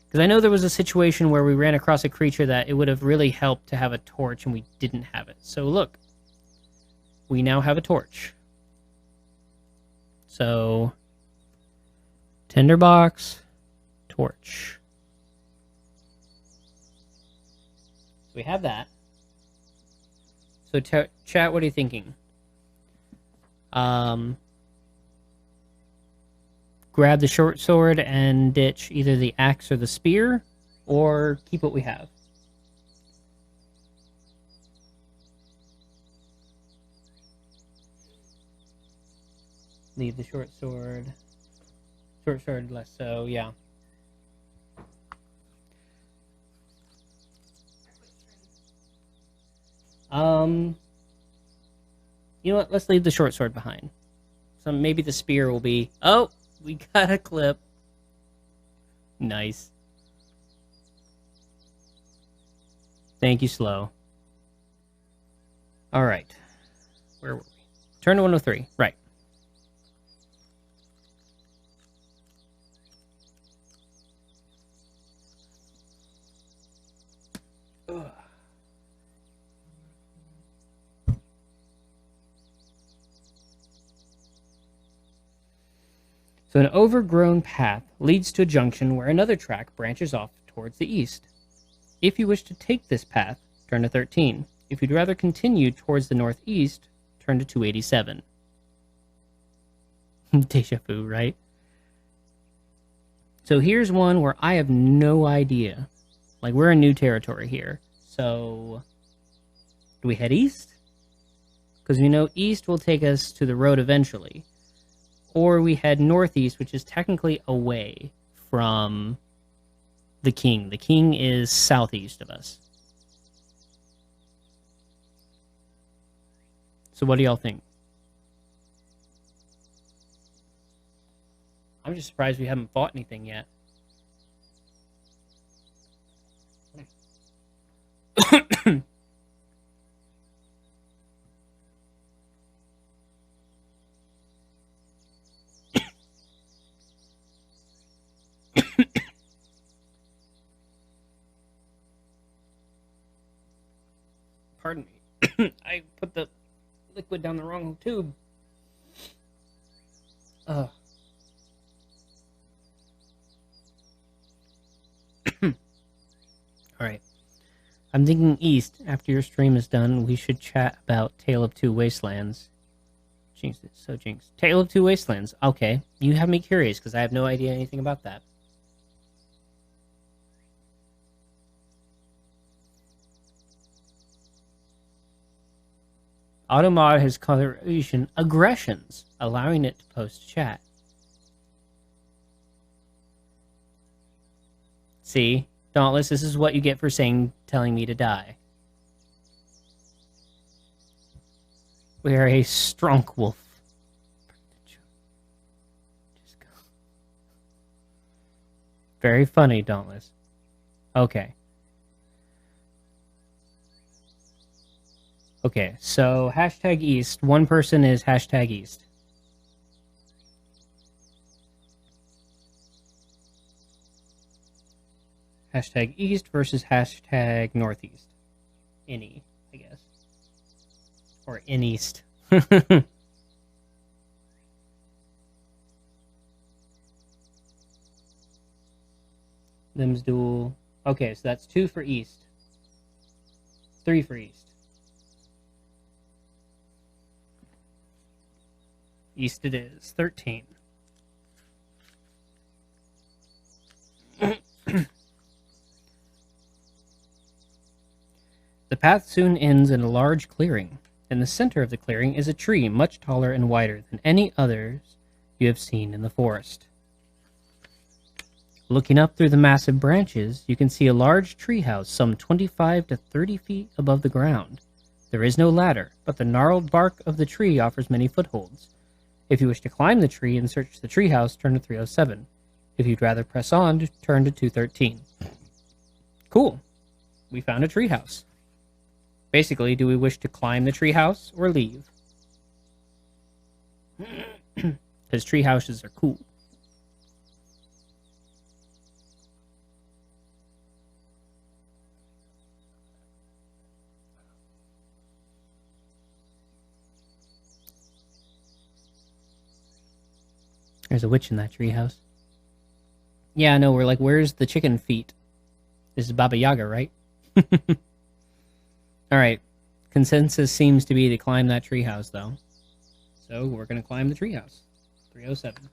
Because I know there was a situation where we ran across a creature that it would have really helped to have a torch, and we didn't have it. So look, we now have a torch. So, tinderbox, torch. So we have that. So chat, what are you thinking? Grab the short sword and ditch either the axe or the spear, or keep what we have. Leave the short sword. Short sword less so, yeah. You know what? Let's leave the short sword behind. So maybe the spear will be... Oh! We got a clip. Nice. Thank you, Slow. Alright. Where were we? Turn to 103. Right. Ugh. So an overgrown path leads to a junction where another track branches off towards the east. If you wish to take this path, turn to 13. If you'd rather continue towards the northeast, turn to 287. Deja vu, right? So here's one where I have no idea. Like, we're in new territory here. So, do we head east? Because we know east will take us to the road eventually. Or we head northeast, which is technically away from the king. The king is southeast of us. So what do y'all think? I'm just surprised we haven't fought anything yet. Pardon me. I put the liquid down the wrong tube. Alright. I'm thinking east. After your stream is done, we should chat about Tale of Two Wastelands. Jinxed it. So jinxed. Tale of Two Wastelands. Okay. You have me curious, because I have no idea anything about that. Automod has coloration aggressions, allowing it to post chat. See? Dauntless, this is what you get for telling me to die. We are a strong wolf. Just go. Very funny, Dauntless. Okay. Okay, so hashtag east. One person is hashtag east. Hashtag east versus hashtag northeast. Any, I guess. Or in east. Them's dual. Okay, so that's 2 for east. 3 for east. East it is. 13. The path soon ends in a large clearing. In the center of the clearing is a tree much taller and wider than any others you have seen in the forest. Looking up through the massive branches, you can see a large treehouse some 25 to 30 feet above the ground. There is no ladder, but the gnarled bark of the tree offers many footholds. If you wish to climb the tree and search the treehouse, turn to 307. If you'd rather press on, turn to 213. Cool. We found a treehouse. Basically, do we wish to climb the treehouse or leave? Because treehouses are cool. There's a witch in that treehouse. Yeah, I know. We're like, where's the chicken feet? This is Baba Yaga, right? Alright. Consensus seems to be to climb that treehouse, though. So we're going to climb the treehouse. 307.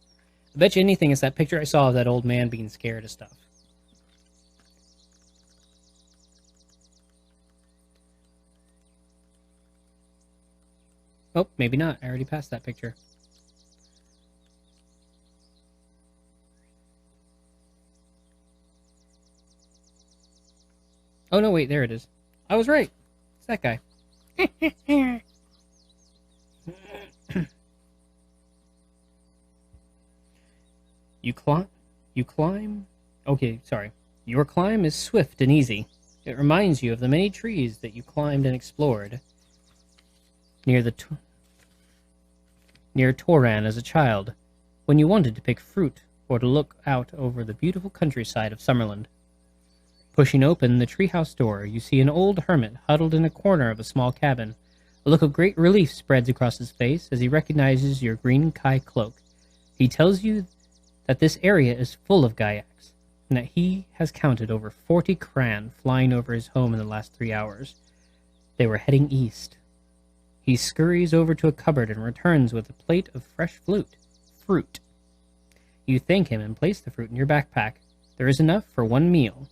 I bet you anything it's that picture I saw of that old man being scared of stuff. Oh, maybe not. I already passed that picture. Oh, no, wait, there it is. I was right. It's that guy. You climb? Okay, sorry. Your climb is swift and easy. It reminds you of the many trees that you climbed and explored near Toran as a child, when you wanted to pick fruit or to look out over the beautiful countryside of Summerland. Pushing open the treehouse door, you see an old hermit huddled in a corner of a small cabin. A look of great relief spreads across his face as he recognizes your green Kai cloak. He tells you that this area is full of Gaiaks, and that he has counted over 40 Kran flying over his home in the last 3 hours. They were heading east. He scurries over to a cupboard and returns with a plate of fresh fruit. You thank him and place the fruit in your backpack. There is enough for 1 meal.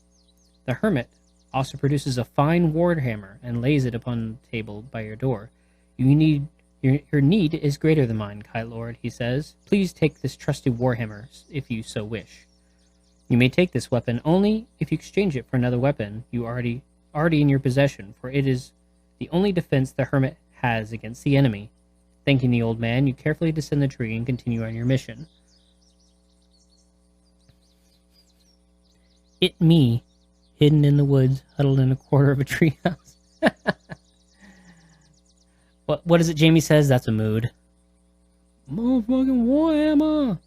The hermit also produces a fine warhammer and lays it upon the table by your door. Your need is greater than mine, Kai Lord, he says. Please take this trusty warhammer if you so wish. You may take this weapon only if you exchange it for another weapon you already in your possession, for it is the only defense the hermit has against the enemy. Thanking the old man, you carefully descend the tree and continue on your mission. It me, hidden in the woods, huddled in a corner of a treehouse. What is it Jamie says? That's a mood. Motherfucking Warhammer!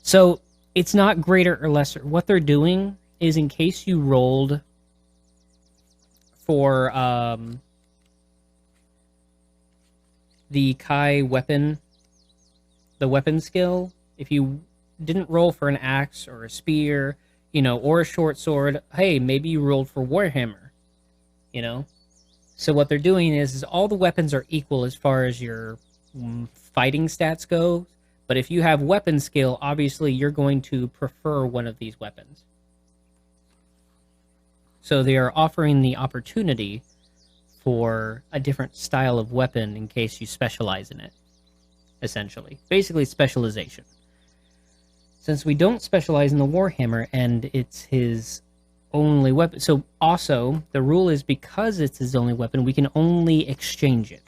So, it's not greater or lesser. What they're doing is, in case you rolled for the Kai weapon, the weapon skill, if you didn't roll for an axe or a spear, or a short sword, hey, maybe you rolled for Warhammer, So what they're doing is all the weapons are equal as far as your fighting stats go, but if you have weapon skill, obviously you're going to prefer one of these weapons. So they are offering the opportunity for a different style of weapon in case you specialize in it, essentially. Basically, specialization. Since we don't specialize in the Warhammer and it's his only weapon, so also the rule is because it's his only weapon, we can only exchange it,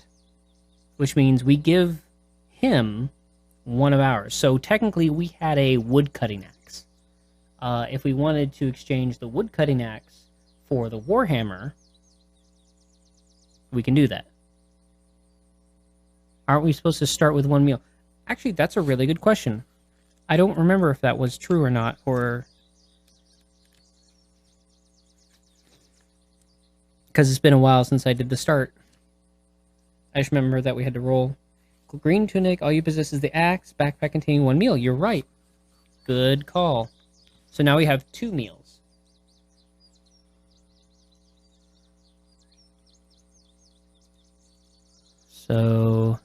which means we give him one of ours. So technically we had a woodcutting axe. If we wanted to exchange the woodcutting axe for the Warhammer, we can do that. Aren't we supposed to start with 1 meal? Actually, that's a really good question. I don't remember if that was true or not, because it's been a while since I did the start. I just remember that we had to roll. Green tunic, all you possess is the axe, backpack containing 1 meal. You're right. Good call. So now we have 2 meals. So...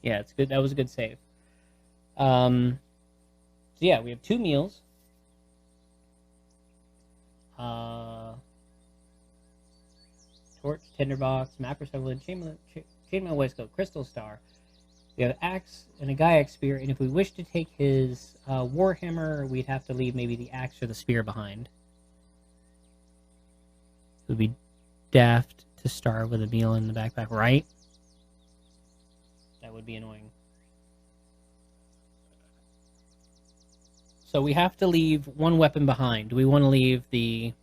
yeah, it's good. That was a good save. So yeah, we have 2 meals. Torch, tinderbox, map resemblance, chainmail waistcoat, crystal star. We have an axe and a Gaiac spear, and if we wish to take his warhammer, we'd have to leave maybe the axe or the spear behind. It would be daft to start with a meal in the backpack, right? That would be annoying. So we have to leave 1 weapon behind. Do we want to leave the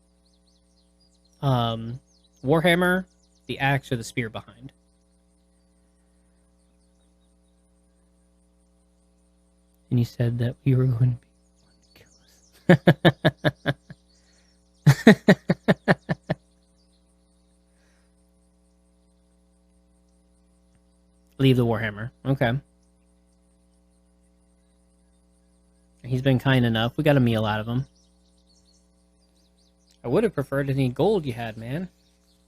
warhammer, the axe, or the spear behind? And you said that we were going to be kill us. Leave the warhammer. Okay. He's been kind enough. We got a meal out of him. I would have preferred any gold you had, man.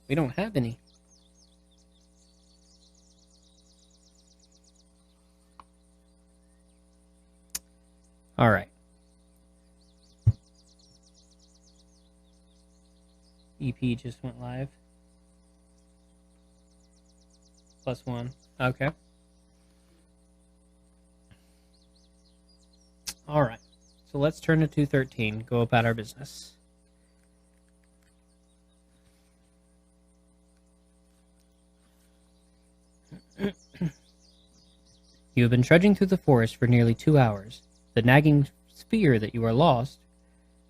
We don't have any. Alright. EP just went live. +1. Okay. Alright. So let's turn to 213. Go about our business. You have been trudging through the forest for nearly 2 hours. The nagging fear that you are lost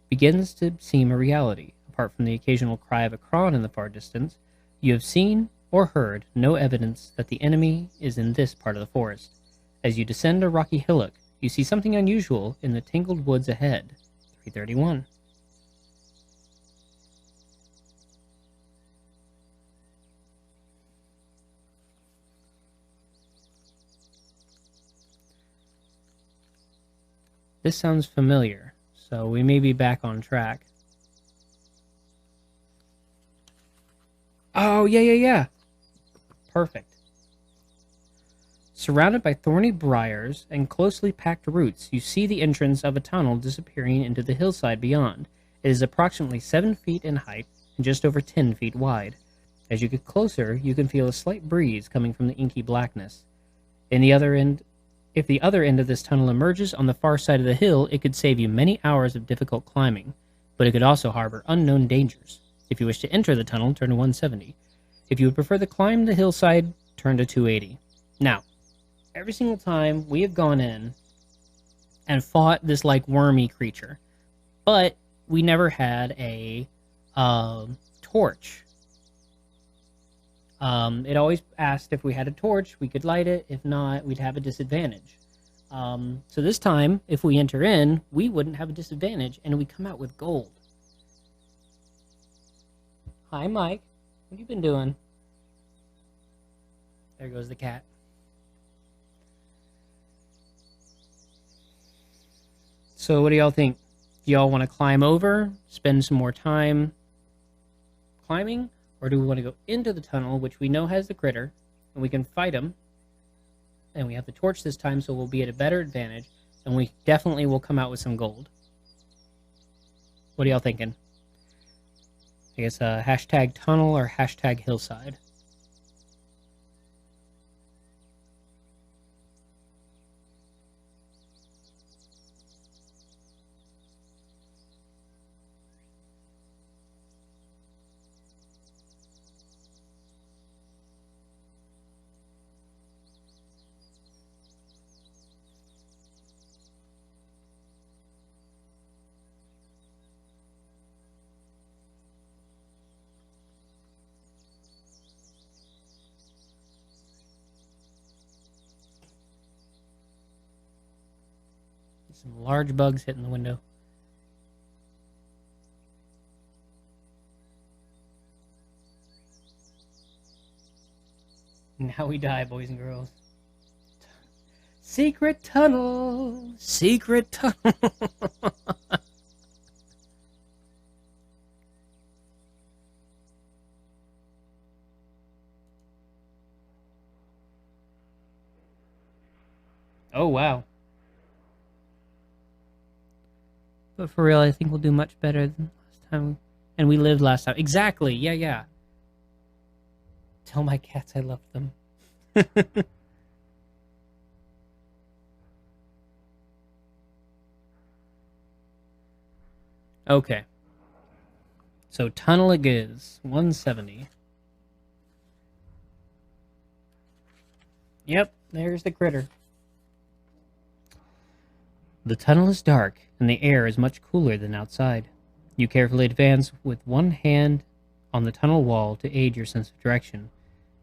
begins to seem a reality. Apart from the occasional cry of a crawn in the far distance, you have seen or heard no evidence that the enemy is in this part of the forest. As you descend a rocky hillock, you see something unusual in the tangled woods ahead. 331. This sounds familiar, so we may be back on track. Oh, yeah. Perfect. Surrounded by thorny briars and closely packed roots, you see the entrance of a tunnel disappearing into the hillside beyond. It is approximately 7 feet in height and just over 10 feet wide. As you get closer, you can feel a slight breeze coming from the inky blackness. If the other end of this tunnel emerges on the far side of the hill, it could save you many hours of difficult climbing, but it could also harbor unknown dangers. If you wish to enter the tunnel, turn to 170. If you would prefer to climb the hillside, turn to 280. Now, every single time we have gone in and fought this like wormy creature, but we never had a torch. It always asked if we had a torch, we could light it. If not, we'd have a disadvantage. So this time, if we enter in, we wouldn't have a disadvantage, and we come out with gold. Hi, Mike. What have you been doing? There goes the cat. So what do y'all think? Do y'all want to climb over, spend some more time climbing? Or do we want to go into the tunnel, which we know has the critter, and we can fight him? And we have the torch this time, so we'll be at a better advantage, and we definitely will come out with some gold. What are y'all thinking? I guess hashtag tunnel or hashtag hillside. Some large bugs hitting the window. Now we die, boys and girls. Secret tunnel! Secret tunnel! Oh, wow. But for real, I think we'll do much better than last time. And we lived last time. Exactly, yeah, yeah. Tell my cats I love them. Okay. So tunnel it is. 170. Yep, there's the critter. The tunnel is dark, and the air is much cooler than outside. You carefully advance with one hand on the tunnel wall to aid your sense of direction.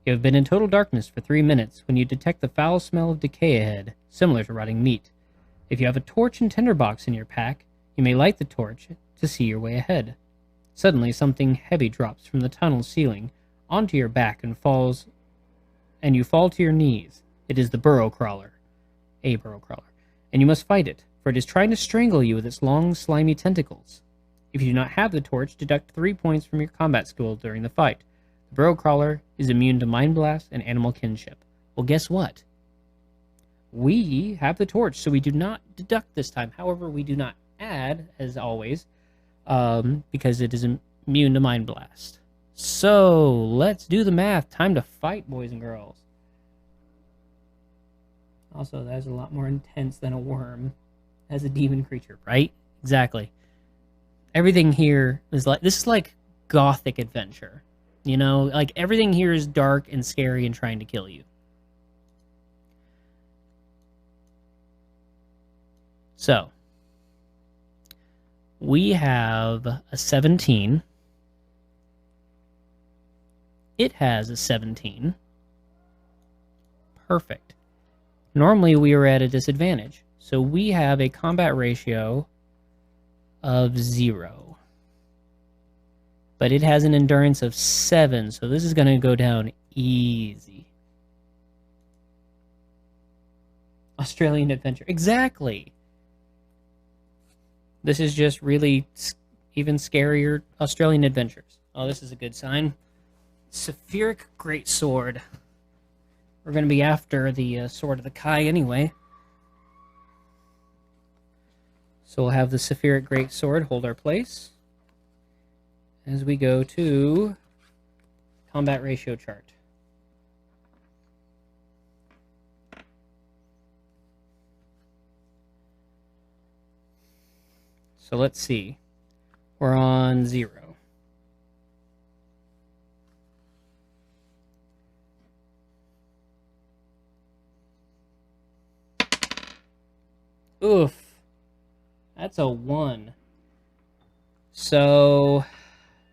You have been in total darkness for 3 minutes when you detect the foul smell of decay ahead, similar to rotting meat. If you have a torch and tinderbox in your pack, you may light the torch to see your way ahead. Suddenly, something heavy drops from the tunnel ceiling onto your back and you fall to your knees. It is the burrow crawler, and you must fight it, for it is trying to strangle you with its long, slimy tentacles. If you do not have the torch, deduct 3 points from your combat skill during the fight. The burrow crawler is immune to mind blast and animal kinship. Well, guess what? We have the torch, so we do not deduct this time. However, we do not add, as always, because it is immune to mind blast. So, let's do the math. Time to fight, boys and girls. Also, that is a lot more intense than a worm as a demon creature, right? Exactly. Everything here is like, this is like gothic adventure. You know, like everything here is dark and scary and trying to kill you. So, we have a 17. It has a 17. Perfect. Normally we are at a disadvantage. So we have a combat ratio of 0. But it has an endurance of 7, so this is going to go down easy. Australian adventure. Exactly. This is just really even scarier Australian adventures. Oh, this is a good sign. Saphiric Greatsword. We're going to be after the Sword of the Kai anyway. So we'll have the Saphiric Greatsword hold our place as we go to combat ratio chart. So let's see. We're on 0. Oof. That's a 1. So,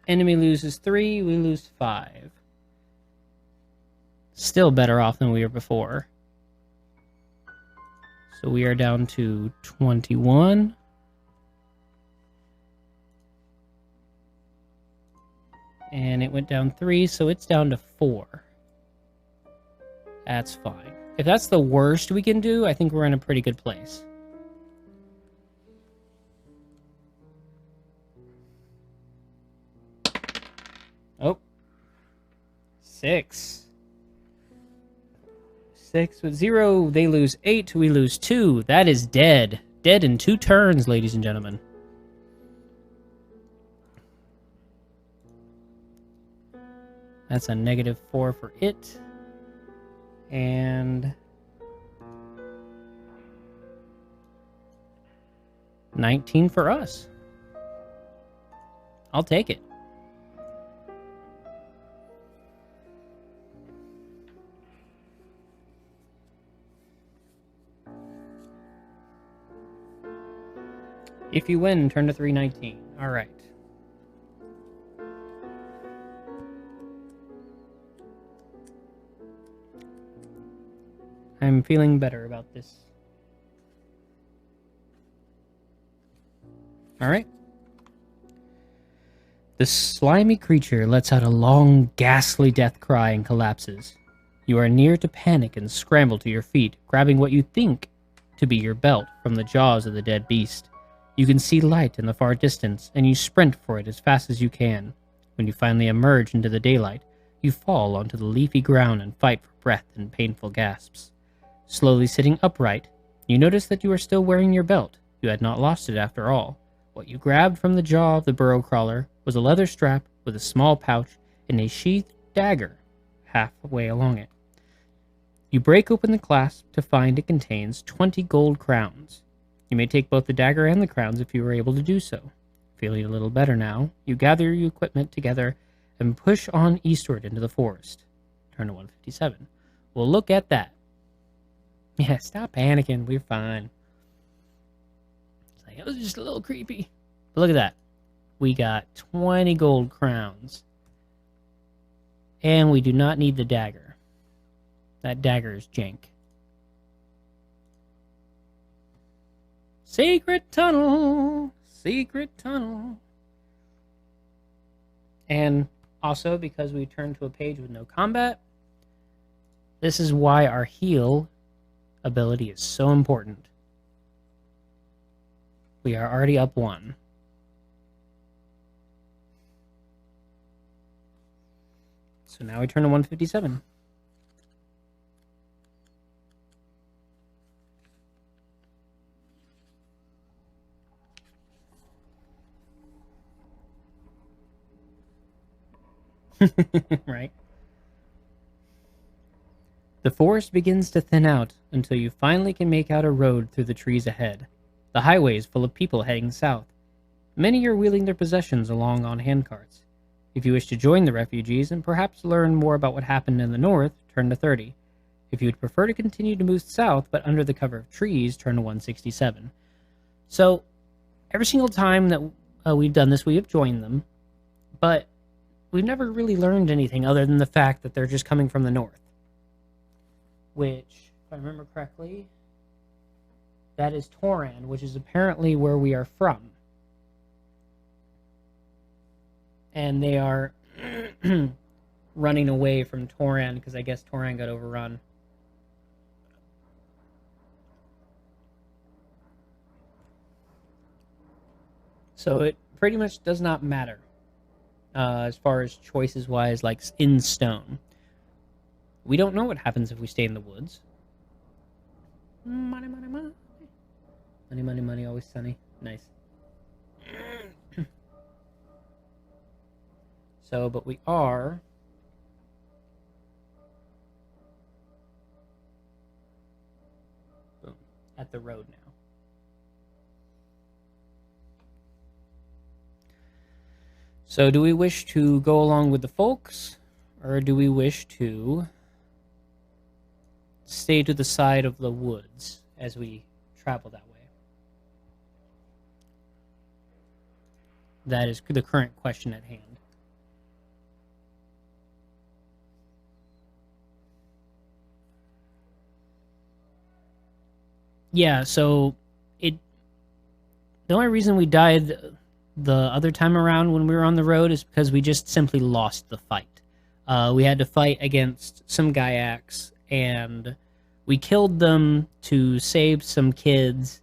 enemy loses 3, we lose 5. Still better off than we were before. So we are down to 21. And it went down 3, so it's down to 4. That's fine. If that's the worst we can do, I think we're in a pretty good place. Oh. 6. 6 with 0. They lose 8. We lose 2. That is dead. Dead in 2 turns, ladies and gentlemen. That's a -4 for it. And 19 for us. I'll take it. If you win, turn to 319. All right. I'm feeling better about this. Alright. The slimy creature lets out a long, ghastly death cry and collapses. You are near to panic and scramble to your feet, grabbing what you think to be your belt from the jaws of the dead beast. You can see light in the far distance, and you sprint for it as fast as you can. When you finally emerge into the daylight, you fall onto the leafy ground and fight for breath in painful gasps. Slowly sitting upright, you notice that you are still wearing your belt. You had not lost it after all. What you grabbed from the jaw of the burrow crawler was a leather strap with a small pouch and a sheathed dagger halfway along it. You break open the clasp to find it contains 20 gold crowns. You may take both the dagger and the crowns if you were able to do so. Feeling a little better now, you gather your equipment together and push on eastward into the forest. Turn to 157. Well, look at that. Yeah, stop panicking. We're fine. It's like, it was just a little creepy. But look at that. We got 20 gold crowns. And we do not need the dagger. That dagger is jank. Secret tunnel. Secret tunnel. And also, because we turned to a page with no combat, this is why our heal ability is so important. We are already up 1. So now we turn to 157. Right? The forest begins to thin out until you finally can make out a road through the trees ahead. The highway is full of people heading south. Many are wheeling their possessions along on handcarts. If you wish to join the refugees and perhaps learn more about what happened in the north, turn to 30. If you would prefer to continue to move south but under the cover of trees, turn to 167. So, every single time that we've done this, we have joined them, but we've never really learned anything other than the fact that they're just coming from the north. Which, if I remember correctly, that is Toran, which is apparently where we are from. And they are running away from Toran because I guess Toran got overrun. So it pretty much does not matter as far as choices wise, like in stone. We don't know what happens if we stay in the woods. Money, money, money. Money, money, money, always sunny. Nice. So, but we are at the road now. So do we wish to go along with the folks, or do we wish to stay to the side of the woods as we travel that way? That is the current question at hand. Yeah, so the only reason we died the other time around when we were on the road is because we just simply lost the fight. We had to fight against some Gaiacs, and we killed them to save some kids,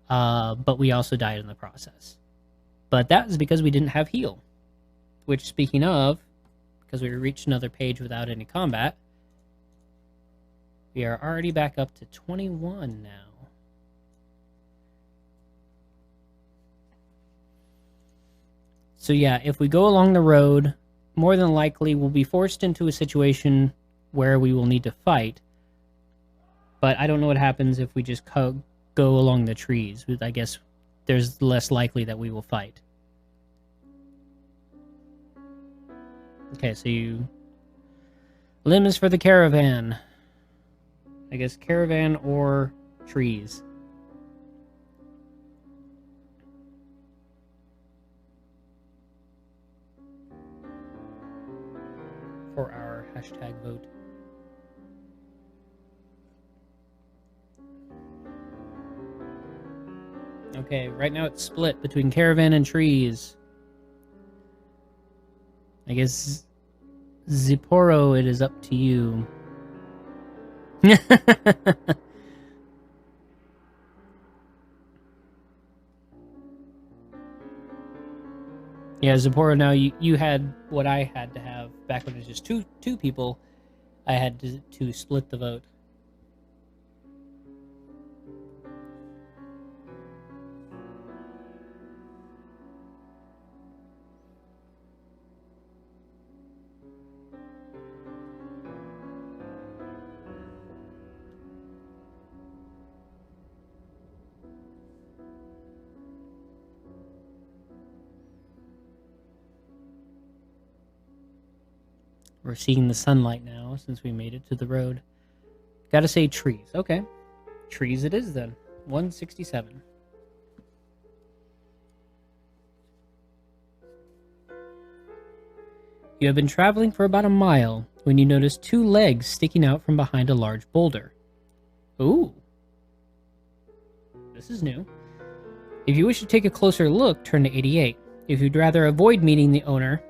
but we also died in the process. But that was because we didn't have heal. Which, speaking of, because we reached another page without any combat, we are already back up to 21 now. So yeah, if we go along the road, more than likely we'll be forced into a situation where we will need to fight. But I don't know what happens if we just go along the trees. I guess there's less likely that we will fight. Okay, so you... Limb is for the caravan. I guess caravan or trees. For our hashtag vote. Okay, right now it's split between caravan and trees. I guess Zipporo, it is up to you. Yeah, Zipporo, now you had what I had to have back when it was just two people. I had to split the vote. We're seeing the sunlight now since we made it to the road. Gotta say trees. Okay. Trees it is then. 167. You have been traveling for about a mile when you notice two legs sticking out from behind a large boulder. Ooh. This is new. If you wish to take a closer look, turn to 88. If you'd rather avoid meeting the owner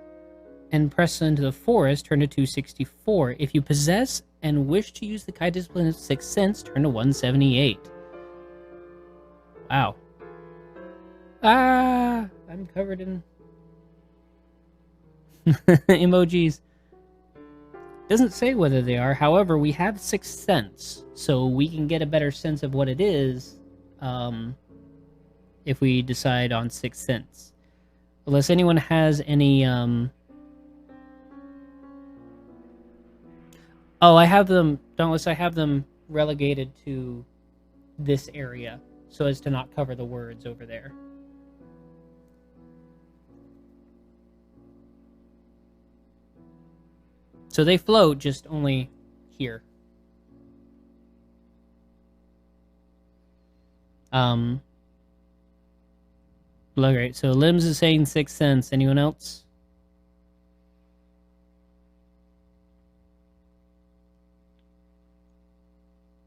and press into the forest, turn to 264. If you possess and wish to use the Kai discipline of Sixth Sense, turn to 178. Wow. Ah, I'm covered in emojis. Doesn't say whether they are. However, we have Sixth Sense, so we can get a better sense of what it is if we decide on Sixth Sense. Unless anyone has any... Oh, I have them... Unless I have them relegated to this area, so as to not cover the words over there. So they float, just only here. Look, right, so Limbs is saying Sixth Sense. Anyone else?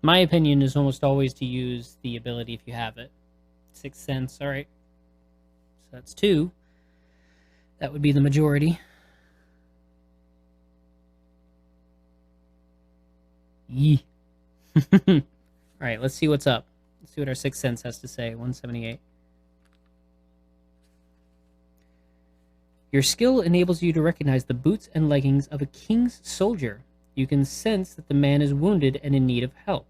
My opinion is almost always to use the ability if you have it. Sixth Sense, alright. So that's 2. That would be the majority. Yee. Alright, let's see what's up. Let's see what our Sixth Sense has to say. 178. Your skill enables you to recognize the boots and leggings of a king's soldier. You can sense that the man is wounded and in need of help.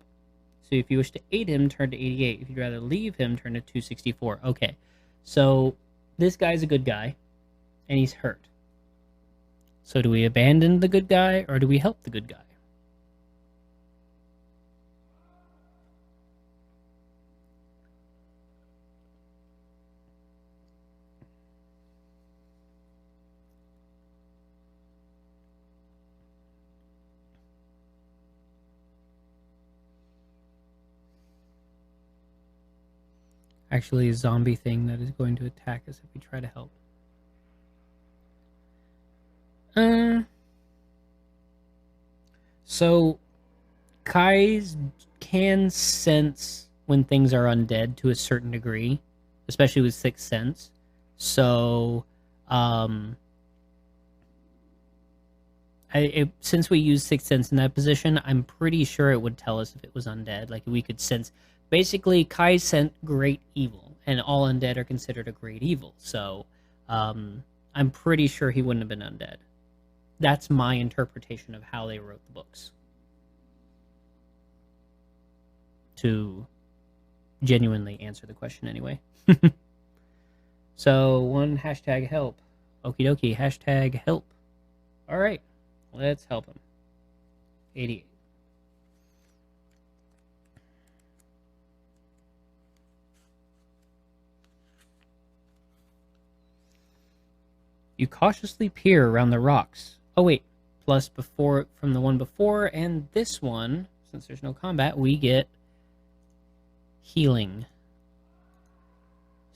So if you wish to aid him, turn to 88. If you'd rather leave him, turn to 264. Okay, so this guy's a good guy, and he's hurt. So do we abandon the good guy, or do we help the good guy? Actually, a zombie thing that is going to attack us if we try to help. So Kais can sense when things are undead to a certain degree, especially with Sixth Sense. So, since we use Sixth Sense in that position, I'm pretty sure it would tell us if it was undead. Like, we could sense... Basically, Kai sent great evil, and all undead are considered a great evil. So, I'm pretty sure he wouldn't have been undead. That's my interpretation of how they wrote the books. To genuinely answer the question anyway. So, one hashtag help. Okie dokie, hashtag help. Alright, let's help him. 88. You cautiously peer around the rocks. Oh wait, plus before from the one before and this one, since there's no combat, we get healing.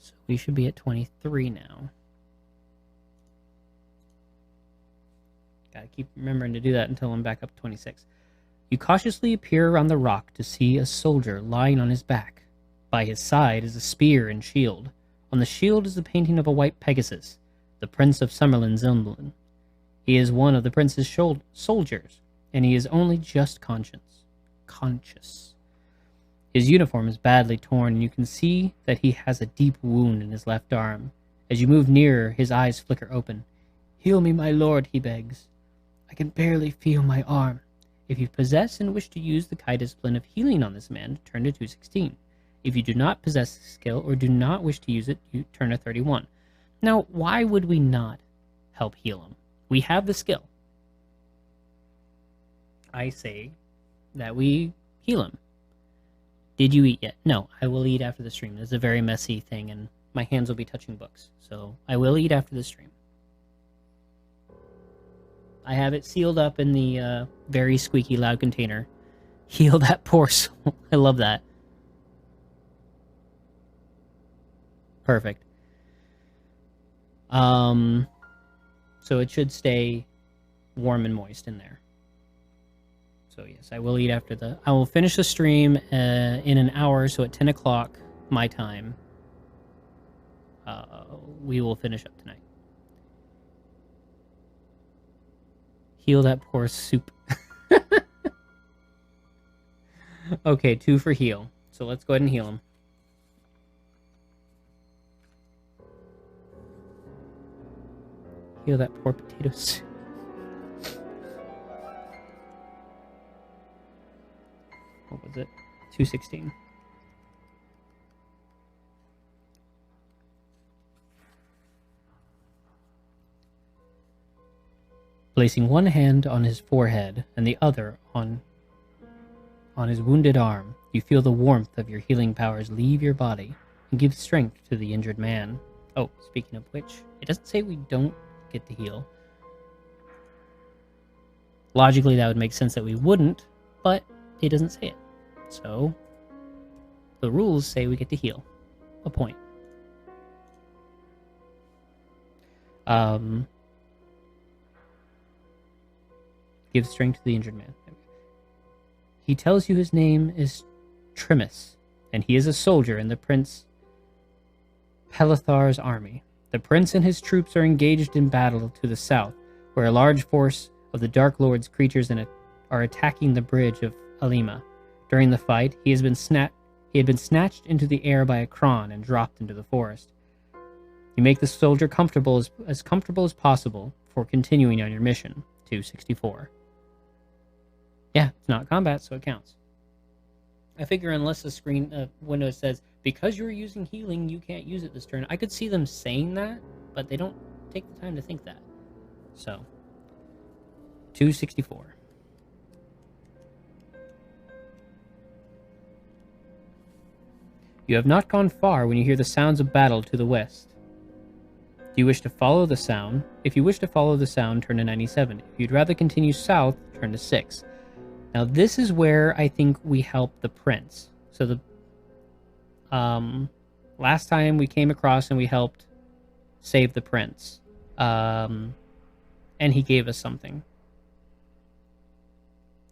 So we should be at 23 now. Gotta keep remembering to do that until I'm back up to 26. You cautiously peer around the rock to see a soldier lying on his back. By his side is a spear and shield. On the shield is the painting of a white Pegasus, the Prince of Summerland's emblem. He is one of the prince's soldiers, and he is only just conscious. His uniform is badly torn, and you can see that he has a deep wound in his left arm. As you move nearer, his eyes flicker open. "Heal me, my lord," he begs. "I can barely feel my arm." If you possess and wish to use the Kai discipline of healing on this man, turn to 216. If you do not possess the skill or do not wish to use it, you turn to 31. Now, why would we not help heal him? We have the skill. I say that we heal him. Did you eat yet? No, I will eat after the stream. It's a very messy thing, and my hands will be touching books. So I will eat after the stream. I have it sealed up in the very squeaky loud container. Heal that poor soul. I love that. Perfect. So it should stay warm and moist in there. So yes, I will eat after the... I will finish the stream in an hour, so at 10 o'clock my time, we will finish up tonight. Heal that poor soup. Okay, 2 for heal. So let's go ahead and heal him. Heal that poor potato soup. What was it? 216. Placing one hand on his forehead and the other on his wounded arm, you feel the warmth of your healing powers leave your body and give strength to the injured man. Oh, speaking of which, it doesn't say we don't get to heal. Logically, that would make sense that we wouldn't, but it doesn't say it. So, the rules say we get to heal a point. Give strength to the injured man. He tells you his name is Trimus, and he is a soldier in the Prince Pelithar's army. The prince and his troops are engaged in battle to the south, where a large force of the Dark Lord's creatures are attacking the bridge of Alima. During the fight, he had been snatched into the air by a Kron and dropped into the forest. You make the soldier comfortable as possible for continuing on your mission. 264. Yeah, it's not combat, so it counts. I figure unless the screen window says, because you're using healing, you can't use it this turn. I could see them saying that, but they don't take the time to think that. So, 264. You have not gone far when you hear the sounds of battle to the west. Do you wish to follow the sound? If you wish to follow the sound, turn to 97. If you'd rather continue south, turn to 6. Now this is where I think we help the prince. So the last time we came across and we helped save the prince. And he gave us something.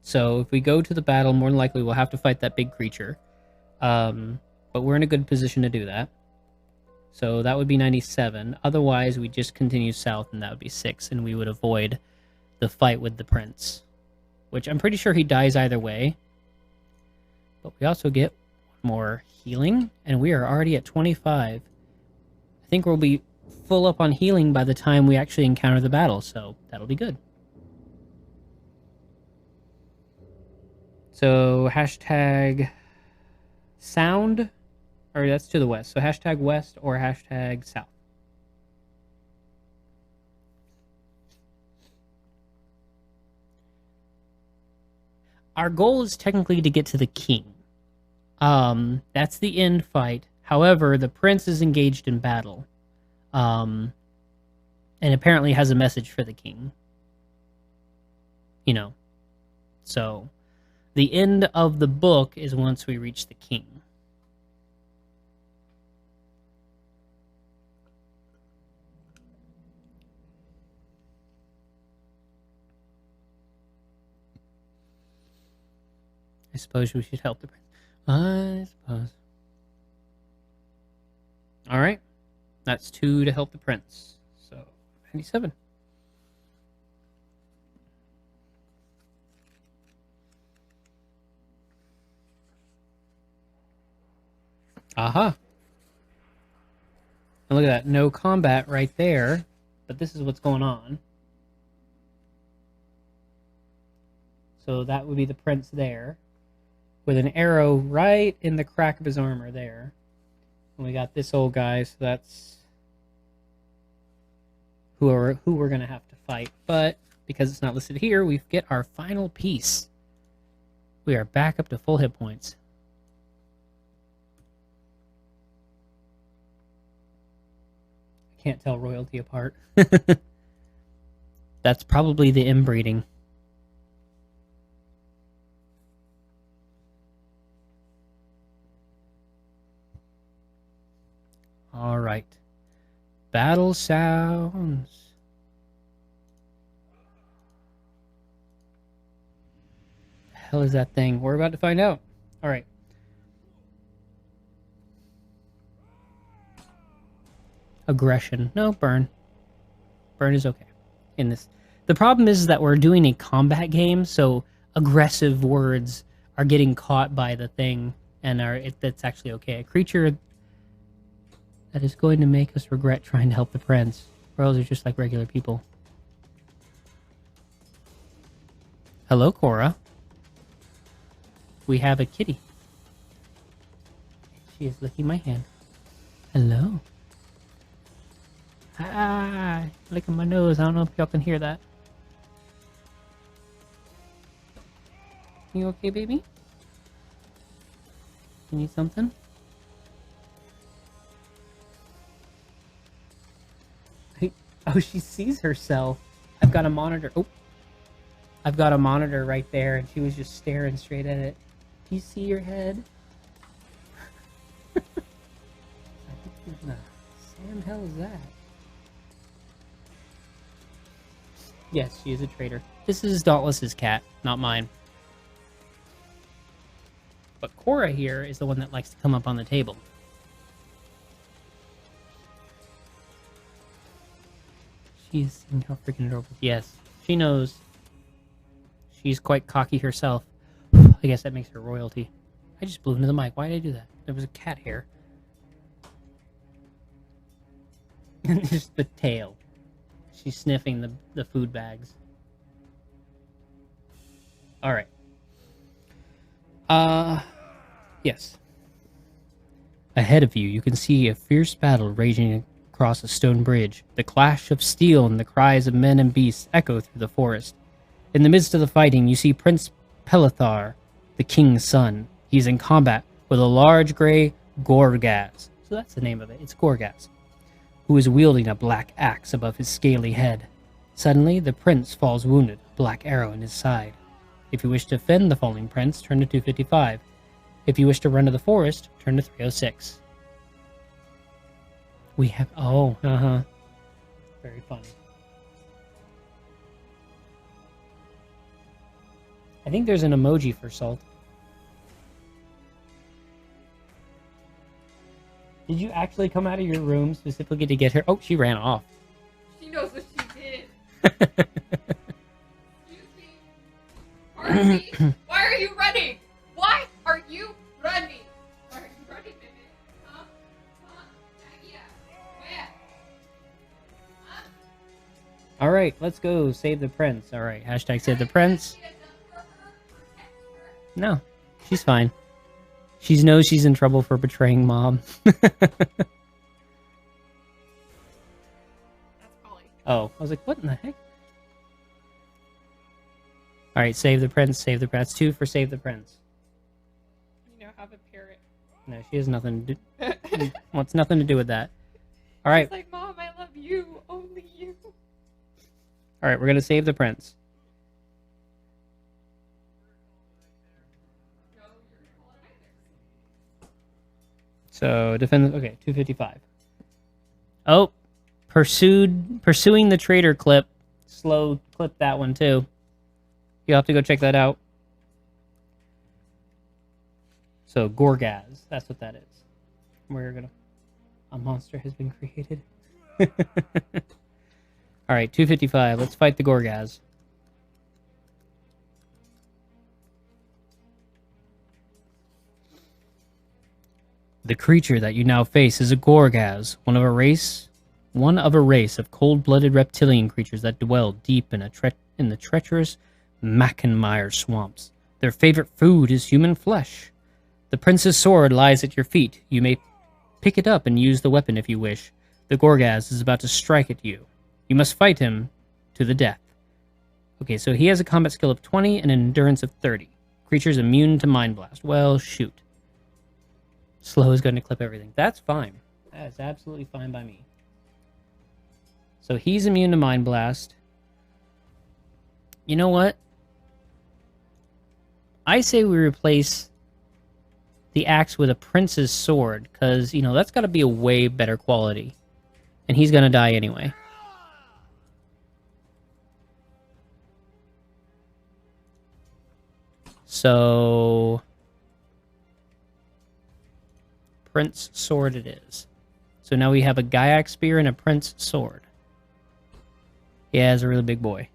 So if we go to the battle, more than likely we'll have to fight that big creature. But we're in a good position to do that. So that would be 97. Otherwise, we just continue south, and that would be 6, and we would avoid the fight with the prince. Which I'm pretty sure he dies either way. But we also get more healing, and we are already at 25. I think we'll be full up on healing by the time we actually encounter the battle, so that'll be good. So, hashtag sound, or that's to the west. So hashtag west or hashtag south. Our goal is technically to get to the king. That's the end fight. However, the prince is engaged in battle. And apparently has a message for the king. You know. So, the end of the book is once we reach the king. I suppose we should help the prince. I suppose. All right. That's 2 to help the prince. So 97. Aha. And look at that. No combat right there. But this is what's going on. So that would be the prince there. With an arrow right in the crack of his armor there. And we got this old guy, so that's who we're going to have to fight. But because it's not listed here, we get our final piece. We are back up to full hit points. I can't tell royalty apart. That's probably the inbreeding. All right. Battle sounds. The hell is that thing? We're about to find out. All right. Aggression. No, burn. Burn is okay. In this, the problem is that we're doing a combat game, so aggressive words are getting caught by the thing, and that's actually okay. A creature that is going to make us regret trying to help the prince. Royals are just like regular people. Hello, Cora. We have a kitty. She is licking my hand. Hello. Ah, licking my nose. I don't know if y'all can hear that. You okay, baby? You need something? Oh, she sees herself. I've got a monitor. Oh, I've got a monitor right there, and she was just staring straight at it. Do you see your head? What the Sam hell is that? Yes, she is a traitor. This is Dauntless's cat, not mine. But Cora here is the one that likes to come up on the table. She's seeing how freaking adorable. Yes, she knows. She's quite cocky herself. I guess that makes her royalty. I just blew into the mic. Why did I do that? There was a cat hair. And just the tail. She's sniffing the food bags. Alright. Yes. Ahead of you, you can see a fierce battle raging across a stone bridge. The clash of steel and the cries of men and beasts echo through the forest. In the midst of the fighting, you see Prince Pelithar, the king's son. He's in combat with a large gray Gorgas. So that's the name of it. It's Gorgas. Who is wielding a black axe above his scaly head. Suddenly, the prince falls wounded, a black arrow in his side. If you wish to defend the falling prince, turn to 255. If you wish to run to the forest, turn to 306. We have... Oh, very funny. I think there's an emoji for Salt. Did you actually come out of your room specifically to get her? Oh, she ran off. She knows what she did. Excuse me. Pardon me. Why are you running? Why are you running? Why are you running, baby? Huh? Huh? Yeah. Where? Huh? All right, let's go save the prince. All right, hashtag save the prince. No, she's fine. She knows she's in trouble for betraying Mom. That's Polly. Oh, I was like, what in the heck? All right, save the prince, save the prince. That's 2 for save the prince. You know, have a parrot. No, she has nothing to do. Wants nothing to do with that. All right. She's like, Mom, I love you. Only you. All right, we're gonna save the prince. No, you're gonna call it either. So defend. Okay, 255. Oh, pursuing the traitor clip. Slow clip that one too. You'll have to go check that out. So Gorgas, that's what that is. We're gonna. A monster has been created. Alright, 255. Let's fight the Gorgaz. The creature that you now face is a Gorgaz, one of a race of cold-blooded reptilian creatures that dwell deep in the treacherous Mackenmire swamps. Their favorite food is human flesh. The prince's sword lies at your feet. You may pick it up and use the weapon if you wish. The Gorgaz is about to strike at you. You must fight him to the death. Okay, so he has a combat skill of 20 and an endurance of 30. Creature's immune to Mind Blast. Well, shoot. Slow is going to clip everything. That's fine. That is absolutely fine by me. So he's immune to Mind Blast. You know what? I say we replace the axe with a prince's sword, because, you know, that's got to be a way better quality. And he's going to die anyway. So Prince Sword it is. So now we have a Gaiac Spear and a Prince Sword. Yeah, it's a really big boy.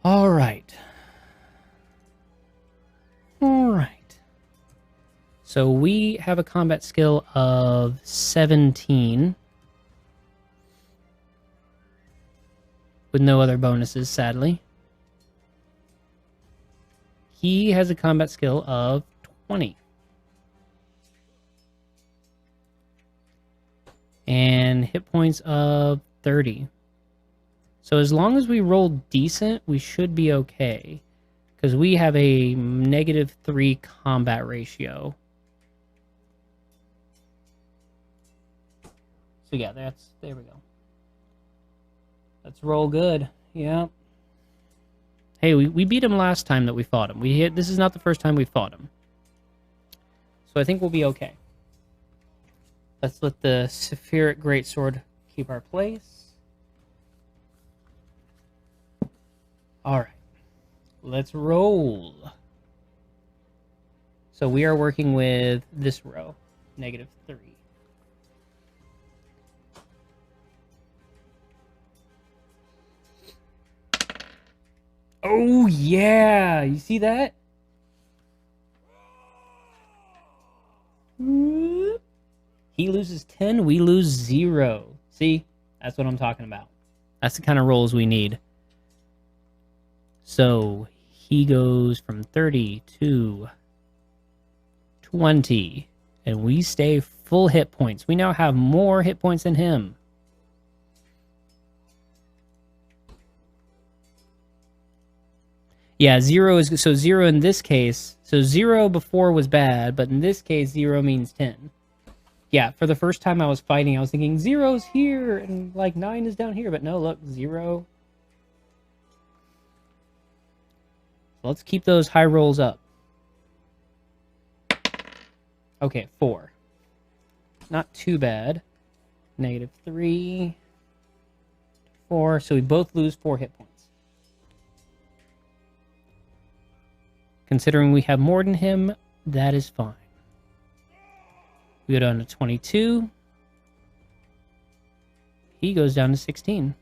Alright. Alright. So we have a combat skill of 17. With no other bonuses, sadly. He has a combat skill of 20. And hit points of 30. So as long as we roll decent, we should be okay. Because we have a -3 combat ratio. So yeah, there we go. Let's roll good. Yeah. Hey, we beat him last time that we fought him. This is not the first time we fought him. So I think we'll be okay. Let's let the Sephiric Greatsword keep our place. Alright. Let's roll. So we are working with this row. -3. Oh, yeah! You see that? He loses 10, we lose 0. See? That's what I'm talking about. That's the kind of rolls we need. So, he goes from 30 to 20. And we stay full hit points. We now have more hit points than him. Yeah, 0 is... So 0 in this case... So 0 before was bad, but in this case, 0 means 10. Yeah, for the first time I was fighting, I was thinking 0's here, and like 9 is down here, but no, look, 0. Let's keep those high rolls up. Okay, 4. Not too bad. -3. 4, so we both lose 4 hit points. Considering we have more than him, that is fine. We go down to 22. He goes down to 16.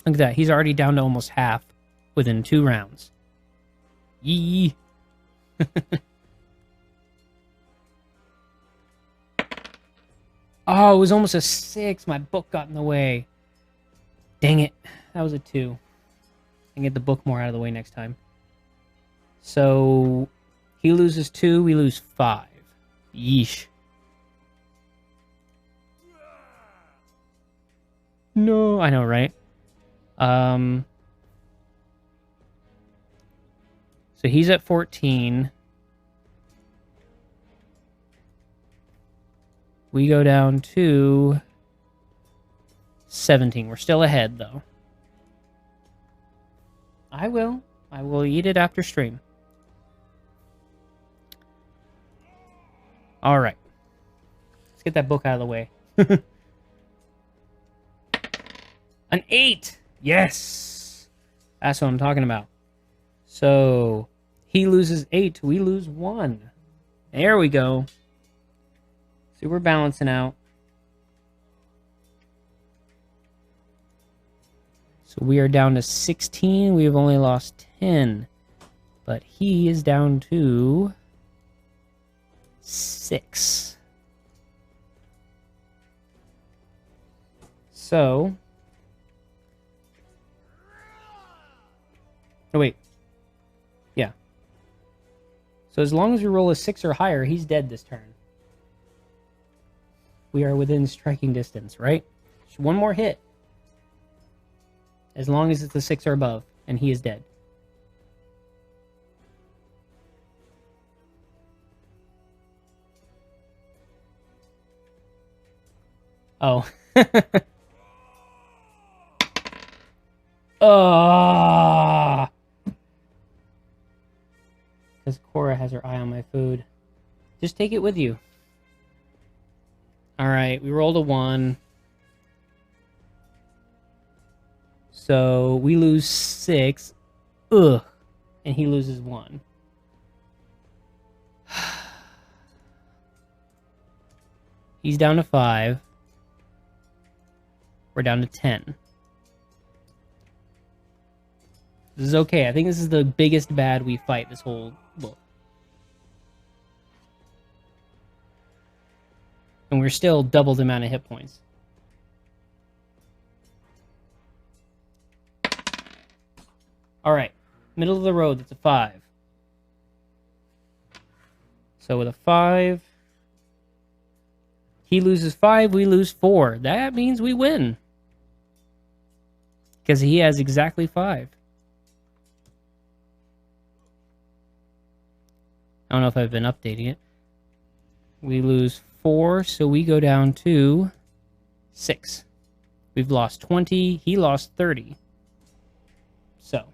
Look at that. He's already down to almost half within 2 rounds. Yee. Oh, it was almost a 6. My book got in the way. Dang it. That was a 2. I can get the book more out of the way next time. So... he loses 2, we lose 5. Yeesh. No, I know, right? So he's at 14. We go down to 17. We're still ahead, though. I will eat it after stream. All right. Let's get that book out of the way. An 8! Yes! That's what I'm talking about. So, he loses 8. We lose 1. There we go. So we're balancing out. So we are down to 16. We have only lost 10. But he is down to 6. So... Oh, wait. Yeah. So as long as we roll a 6 or higher, he's dead this turn. We are within striking distance, right? Just one more hit. As long as it's a 6 or above, and he is dead. Oh. Ah! Because Cora has her eye on my food. Just take it with you. Alright, we rolled a 1. So we lose 6. Ugh. And he loses 1. He's down to 5. We're down to 10. This is okay. I think this is the biggest bad we fight this whole book. And we're still double the amount of hit points. Alright. Middle of the road, that's a 5. So with a 5... He loses 5, we lose 4. That means we win. Because he has exactly 5. I don't know if I've been updating it. We lose 4, so we go down to 6. We've lost 20. He lost 30. So.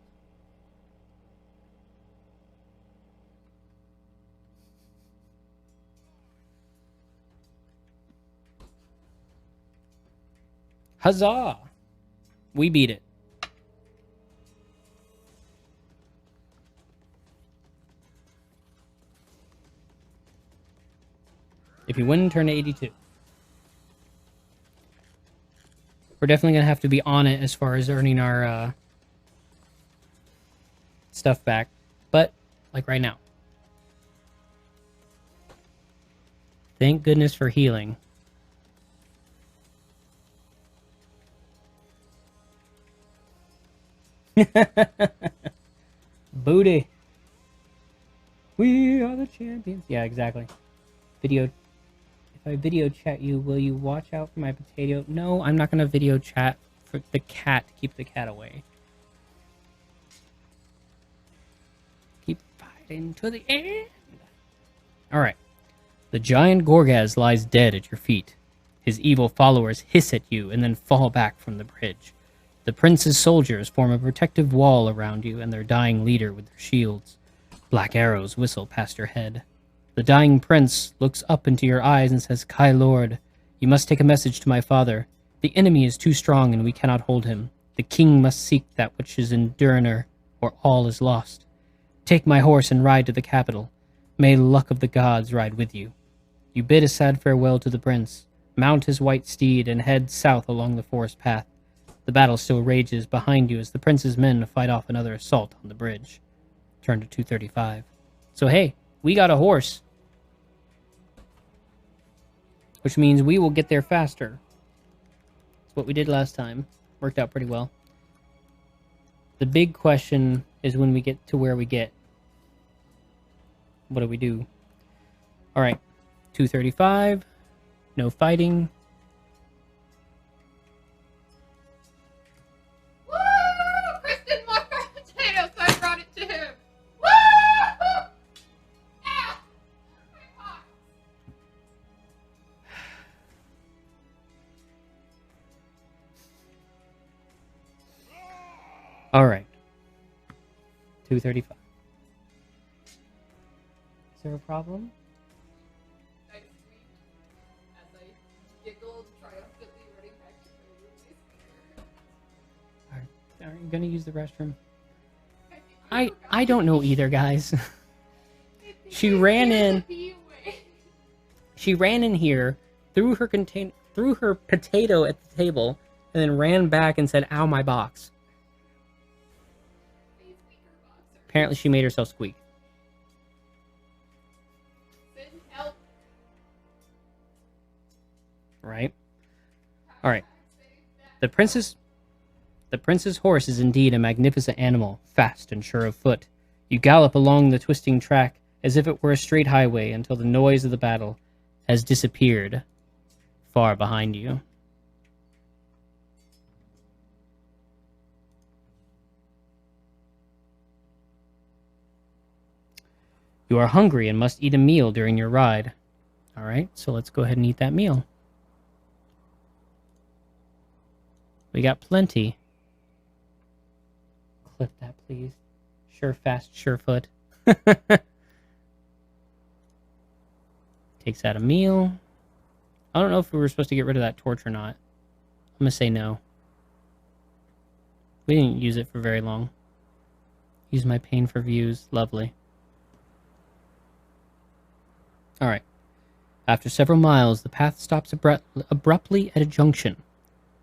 Huzzah! We beat it. If you win, turn to 82. We're definitely going to have to be on it as far as earning our stuff back. But, like right now. Thank goodness for healing. Booty. We are the champions. Yeah, exactly. Video. If I video chat you, will you watch out for my potato? No, I'm not going to video chat for the cat. Keep the cat away. Keep fighting to the end. Alright. The giant Gorgaz lies dead at your feet. His evil followers hiss at you and then fall back from the bridge. The prince's soldiers form a protective wall around you and their dying leader with their shields. Black arrows whistle past your head. The dying prince looks up into your eyes and says, Kai Lord, you must take a message to my father. The enemy is too strong and we cannot hold him. The king must seek that which is in Durinur, or all is lost. Take my horse and ride to the capital. May luck of the gods ride with you. You bid a sad farewell to the prince, mount his white steed, and head south along the forest path. The battle still rages behind you as the prince's men fight off another assault on the bridge. Turn to 235. So hey, we got a horse. Which means we will get there faster. That's what we did last time. Worked out pretty well. The big question is when we get to where we get. What do we do? Alright. 235. No fighting. Woo! Kristen marked our potato, so I brought it to him. Woo! Ah! My God. Alright. 235. Is there a problem? I squeaked as I giggled triumphantly running back to my room. Are you gonna use the restroom? I don't know either, guys. She ran in. She ran in here, threw her potato at the table, and then ran back and said, "Ow, my box." Please weaker boxer. Apparently, she made herself squeak. Send help. Right? All right. The prince's horse is indeed a magnificent animal, fast and sure of foot. You gallop along the twisting track as if it were a straight highway until the noise of the battle has disappeared far behind you. You are hungry and must eat a meal during your ride. All right, so let's go ahead and eat that meal. We got plenty. Clip that, please. Sure fast, sure foot. Takes out a meal. I don't know if we were supposed to get rid of that torch or not. I'm going to say no. We didn't use it for very long. Use my pain for views. Lovely. Alright. After several miles, the path stops abruptly at a junction.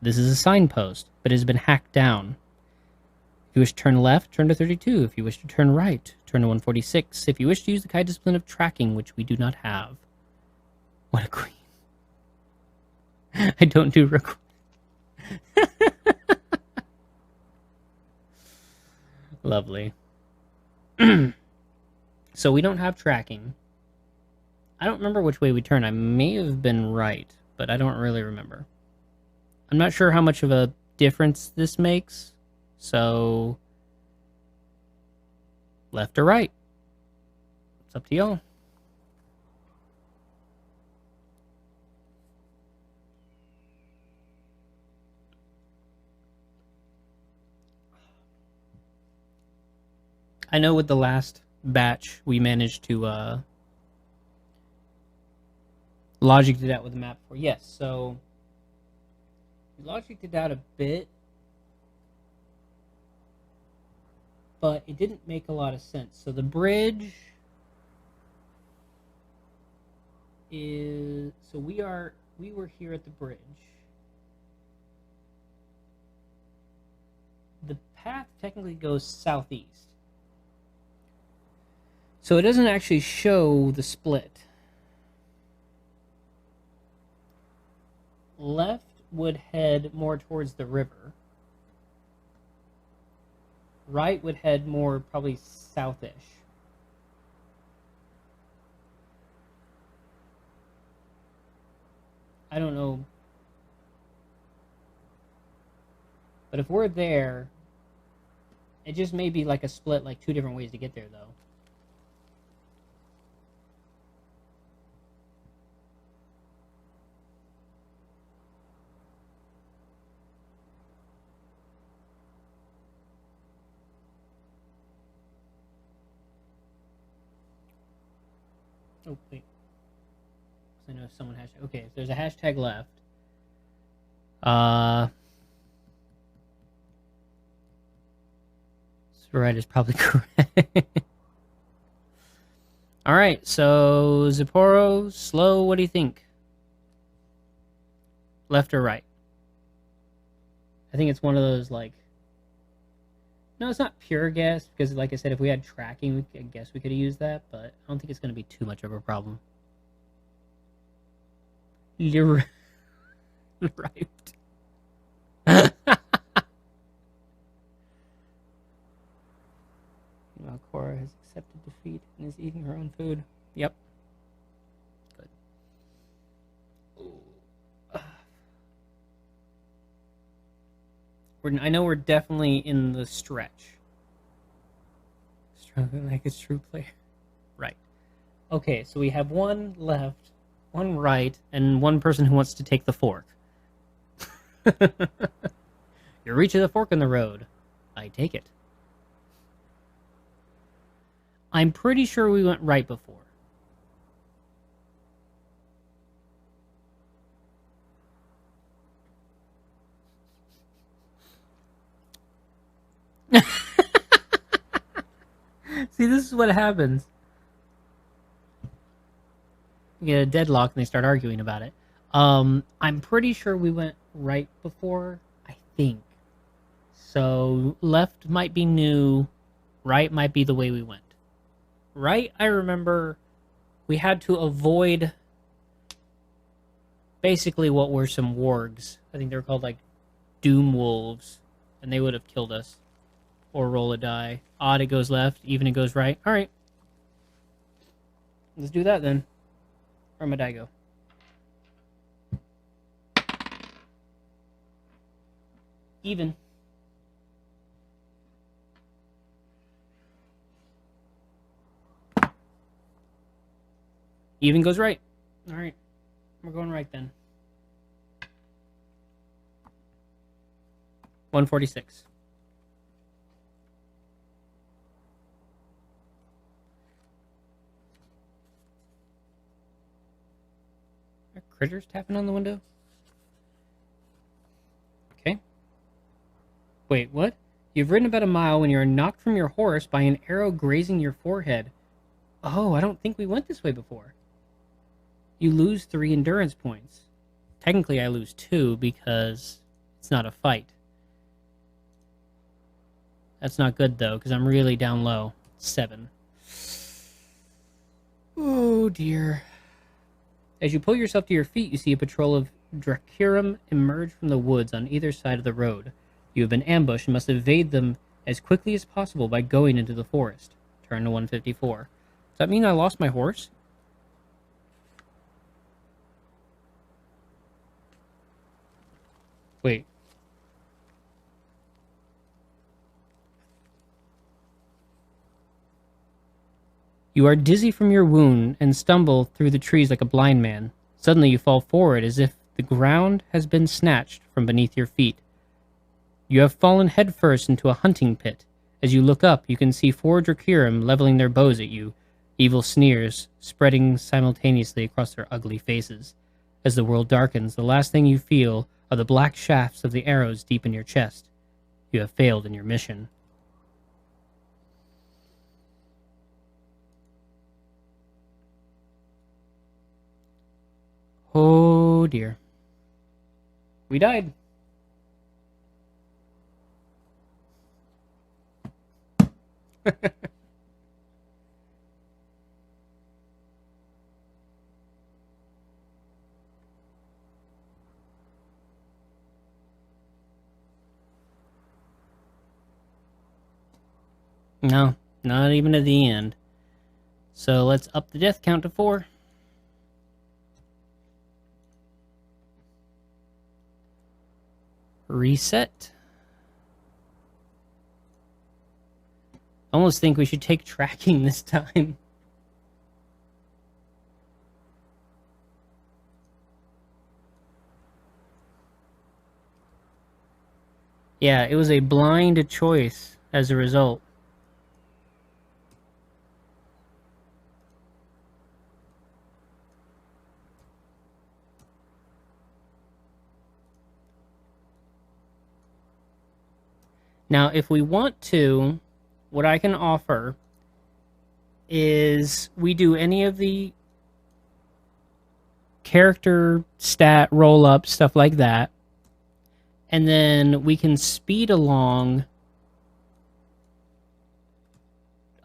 This is a signpost, but it has been hacked down. If you wish to turn left, turn to 32. If you wish to turn right, turn to 146. If you wish to use the high discipline of tracking, which we do not have. What a queen. I don't do requests. Lovely. So we don't have tracking. I don't remember which way we turn. I may have been right, but I don't really remember. I'm not sure how much of a difference this makes. So, left or right? It's up to y'all. I know with the last batch, we managed to logic it out with the map before. Yes, so we logicked it out a bit, but it didn't make a lot of sense. So the bridge is, so we were here at the bridge. The path technically goes southeast. So it doesn't actually show the split. Left would head more towards the river. Right would head more probably southish. I don't know. But if we're there, it just may be like a split, like two different ways to get there, though. Oh, wait. I know someone hashtag. Okay, if there's a hashtag left. Right is probably correct. Alright, so Zipporo, slow, what do you think? Left or right? I think it's one of those, like... No, it's not pure guess, because like I said, if we had tracking, I guess we could have used that, but I don't think it's going to be too much of a problem. You're right. Cora has accepted defeat and is eating her own food. Yep. Good. I know we're definitely in the stretch. Struggling like a true player. Right. Okay, so we have one left, one right, and one person who wants to take the fork. You're reaching the fork in the road. I take it. I'm pretty sure we went right before. See, this is what happens. get a deadlock and they start arguing about it. I'm pretty sure we went right before. I think so. Left might be new. Right might be the way we went. Right, I remember we had to avoid basically what were some wargs. I think they were called like doom wolves, and they would have killed us. Or roll a die. Odd it goes left, even it goes right. All right, let's do that then. Where'd my die go? Even. Even goes right. All right, we're going right then. 146. Are critters tapping on the window? Okay. Wait, what? You've ridden about a mile when you are knocked from your horse by an arrow grazing your forehead. Oh, I don't think we went this way before. You lose 3 endurance points. Technically, I lose 2 because it's not a fight. That's not good, though, because I'm really down low. 7. Oh, dear. As you pull yourself to your feet, you see a patrol of Dracurum emerge from the woods on either side of the road. You have been ambushed and must evade them as quickly as possible by going into the forest. Turn to 154. Does that mean I lost my horse? Wait. You are dizzy from your wound and stumble through the trees like a blind man. Suddenly you fall forward as if the ground has been snatched from beneath your feet. You have fallen headfirst into a hunting pit. As you look up, you can see 4 Dracurum leveling their bows at you, evil sneers spreading simultaneously across their ugly faces. As the world darkens, the last thing you feel are the black shafts of the arrows deep in your chest. You have failed in your mission. Oh dear. We died. No, not even at the end. So let's up the death count to 4. Reset. Almost think we should take tracking this time. Yeah, it was a blind choice as a result. Now, if we want to, what I can offer is we do any of the character stat roll up, stuff like that, and then we can speed along.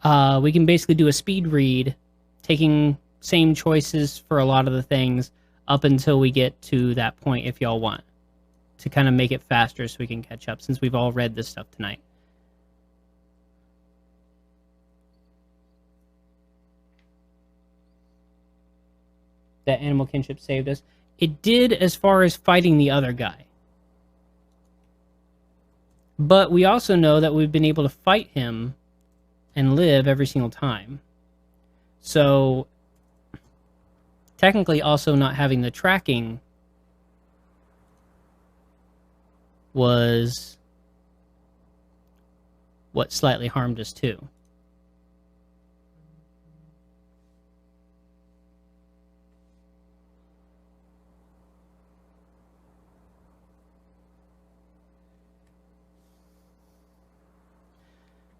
We can basically do a speed read, taking same choices for a lot of the things up until we get to that point if y'all want, to kind of make it faster so we can catch up since we've all read this stuff tonight. That animal kinship saved us. It did as far as fighting the other guy. But we also know that we've been able to fight him and live every single time. So technically also not having the tracking was what slightly harmed us too.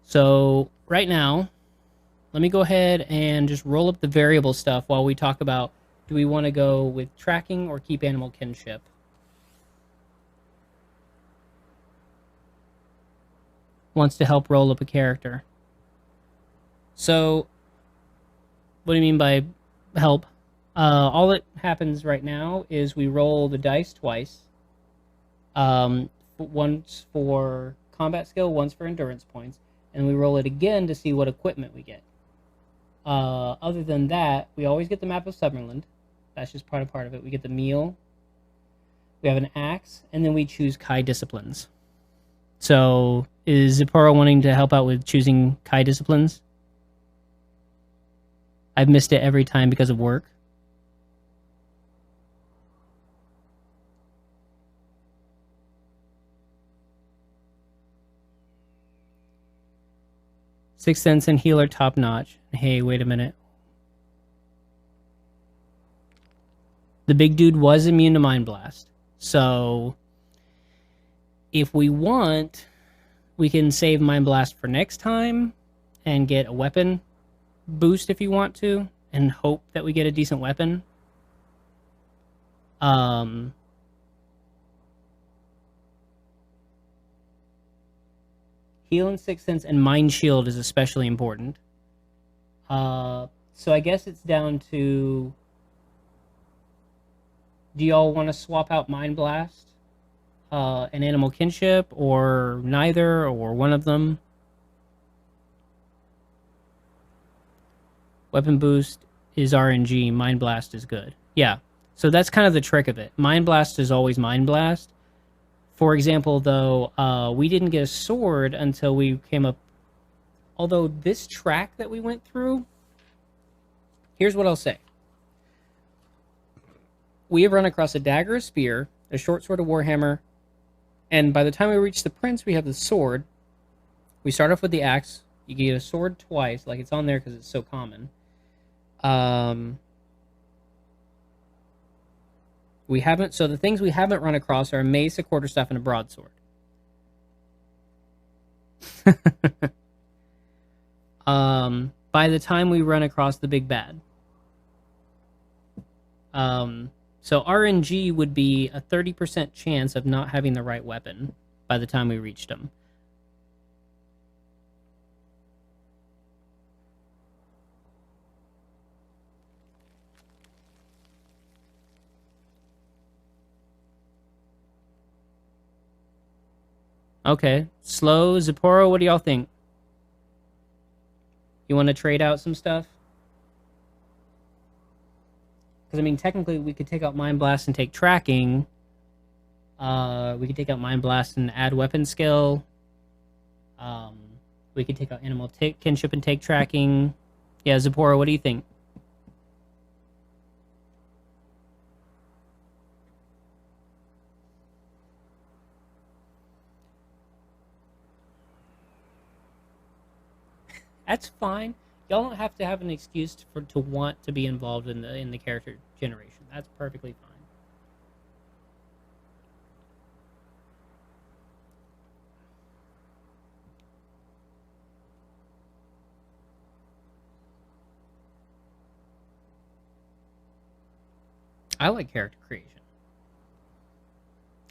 So right now, let me go ahead and just roll up the variable stuff while we talk about Do we want to go with tracking or keep animal kinship? Wants to help roll up a character. So, what do you mean by help? All that happens right now is we roll the dice twice. Once for combat skill, once for endurance points, and we roll it again to see what equipment we get. Other than that, we always get the map of Summerland. That's just part of it. We get the meal. We have an axe, and then we choose Kai disciplines. So, is Zipporah wanting to help out with choosing Kai disciplines? I've missed it every time because of work. Sixth Sense and Healer top notch. Hey, wait a minute. The big dude was immune to Mind Blast. So, if we want, we can save Mind Blast for next time and get a weapon boost if you want to, and hope that we get a decent weapon. Heal and Sixth Sense and Mind Shield is especially important. So I guess it's down to, do y'all want to swap out Mind Blast and Animal Kinship, or neither, or one of them? Weapon boost is RNG, Mind Blast is good. Yeah, so that's kind of the trick of it. Mind Blast is always Mind Blast. For example, though, we didn't get a sword until we came up. Although this track that we went through, here's what I'll say. We have run across a dagger, a spear, a short sword, a warhammer, and by the time we reach the prince, we have the sword. We start off with the axe. You get a sword twice, like it's on there because it's so common. We haven't. So the things we haven't run across are a mace, a quarterstaff, and a broadsword. By the time we run across the big bad. So RNG would be a 30% chance of not having the right weapon by the time we reached them. Okay, slow. Zipporah, what do y'all think? You want to trade out some stuff? Because, I mean, technically, we could take out Mind Blast and take tracking. We could take out Mind Blast and add weapon skill. We could take out Animal Kinship and take tracking. Yeah, Zipporah, what do you think? That's fine. Y'all don't have to have an excuse to want to be involved in the character generation. That's perfectly fine. I like character creation.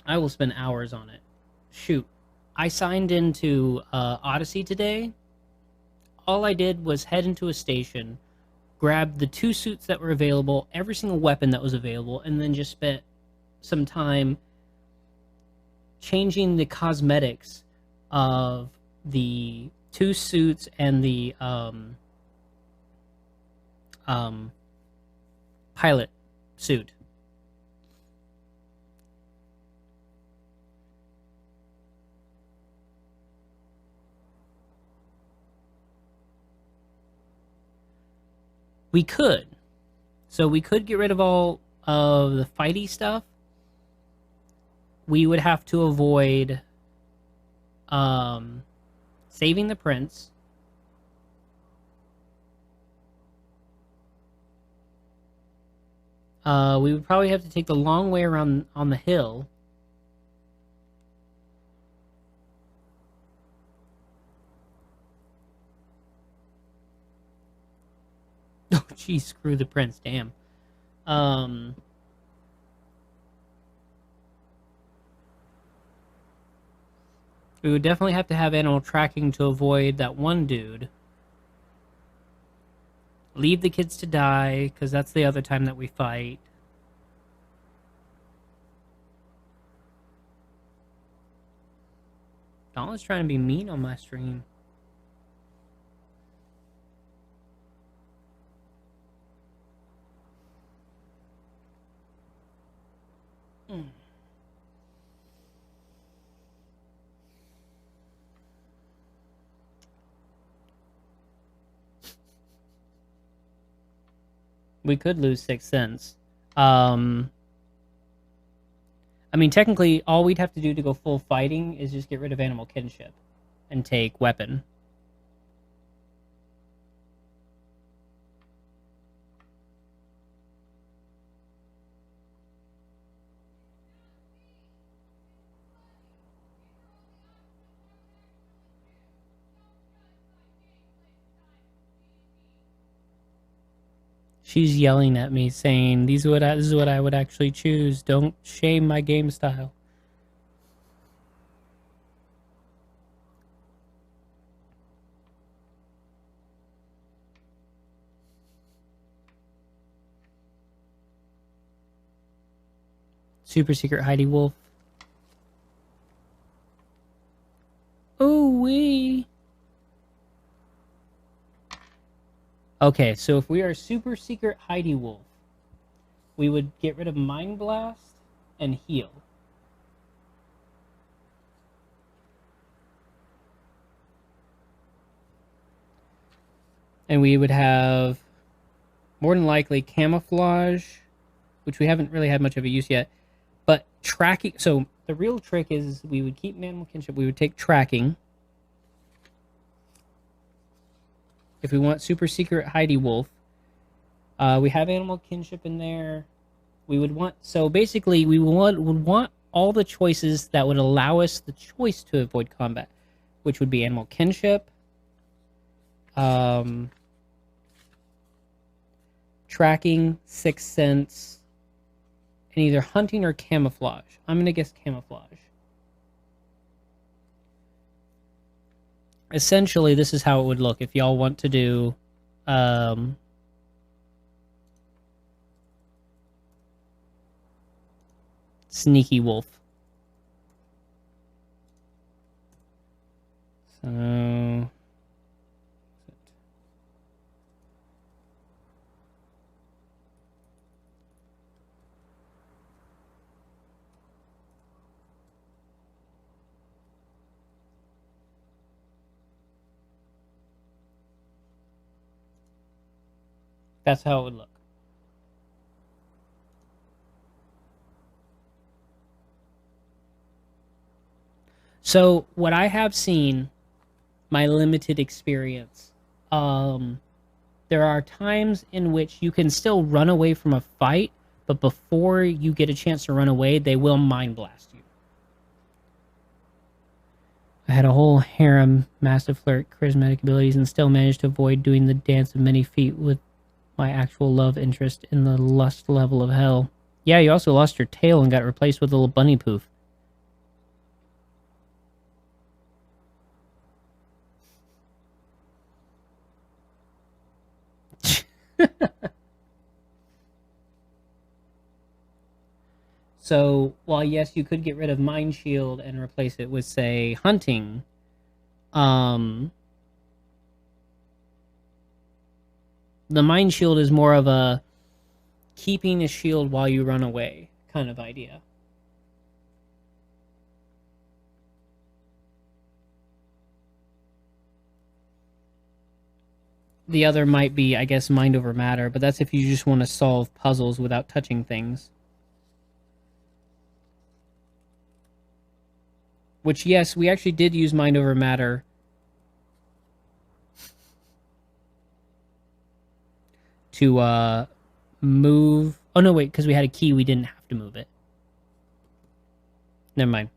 I will spend hours on it. Shoot, I signed into Odyssey today. All I did was head into a station, grab the 2 suits that were available, every single weapon that was available, and then just spent some time changing the cosmetics of the 2 suits and the pilot suit. We could. So we could get rid of all of the fighty stuff. We would have to avoid saving the prince. We would probably have to take the long way around on the hill. Oh, geez, screw the prince, damn. Um, we would definitely have to have animal tracking to avoid that one dude. Leave the kids to die, because that's the other time that we fight. Donald's trying to be mean on my stream. We could lose 6 cents. I mean, technically, all we'd have to do to go full fighting is just get rid of animal kinship and take weapon. She's yelling at me, saying, "This is what I would actually choose. Don't shame my game style." Super secret Heidi Wolf. Ooh wee. Okay, so if we are super secret Heidi Wolf, we would get rid of Mind Blast and heal. And we would have more than likely camouflage, which we haven't really had much of a use yet. But tracking, so the real trick is we would keep animal kinship. We would take tracking. If we want super secret Heidi Wolf, we have animal kinship in there. We would want, so basically we would want all the choices that would allow us the choice to avoid combat, which would be animal kinship, tracking, 6 cents, and either hunting or camouflage. I'm gonna guess camouflage. Essentially, this is how it would look if y'all want to do sneaky wolf. So that's how it would look. So what I have seen, my limited experience, there are times in which you can still run away from a fight, but before you get a chance to run away, they will mind blast you. I had a whole harem, massive flirt, charismatic abilities, and still managed to avoid doing the dance of many feet with my actual love interest in the lust level of hell. Yeah, you also lost your tail and got replaced with a little bunny poof. So, while yes, you could get rid of Mind Shield and replace it with, say, Hunting, the Mind Shield is more of a keeping a shield while you run away kind of idea. The other might be, I guess, Mind Over Matter, but that's if you just want to solve puzzles without touching things. Which, yes, we actually did use Mind Over Matter to move. Oh, no, wait, because we had a key, we didn't have to move it. Never mind.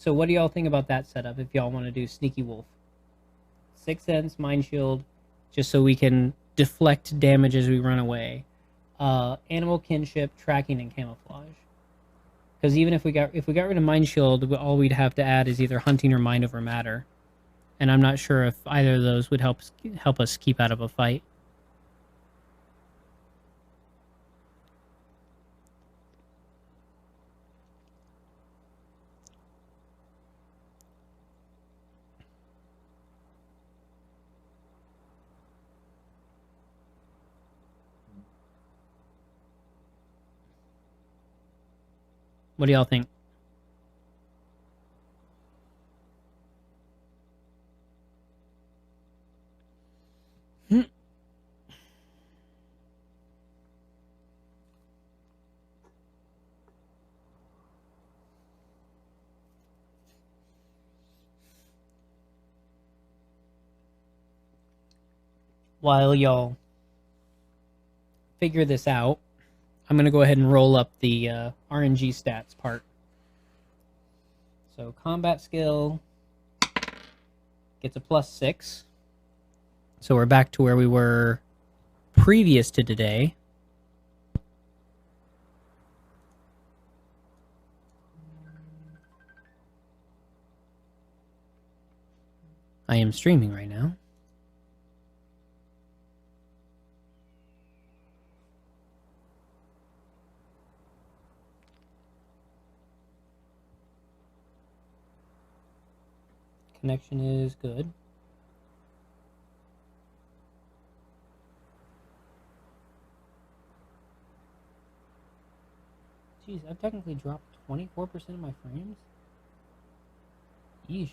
So what do y'all think about that setup if y'all want to do Sneaky Wolf? 6 cents, Mind Shield, just so we can deflect damage as we run away. Animal Kinship, Tracking, and Camouflage. Because even if we got rid of Mind Shield, all we'd have to add is either Hunting or Mind Over Matter. And I'm not sure if either of those would help us keep out of a fight. What do y'all think? While y'all figure this out, I'm going to go ahead and roll up the RNG stats part. So combat skill gets a +6. So we're back to where we were previous to today. I am streaming right now. Connection is good. Jeez, I've technically dropped 24% of my frames? Yeesh.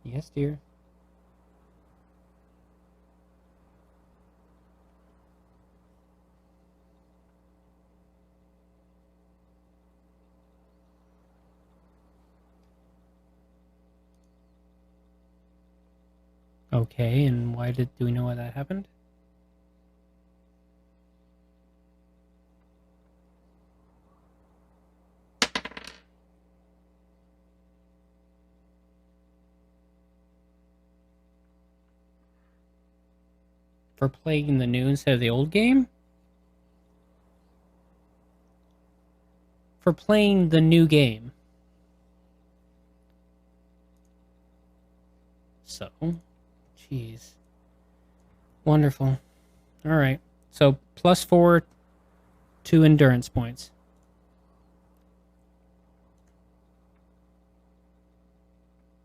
Yes, dear. Okay, and do we know why that happened? For playing the new instead of the old game? For playing the new game. So, jeez. Wonderful. Alright, so +4 to endurance points.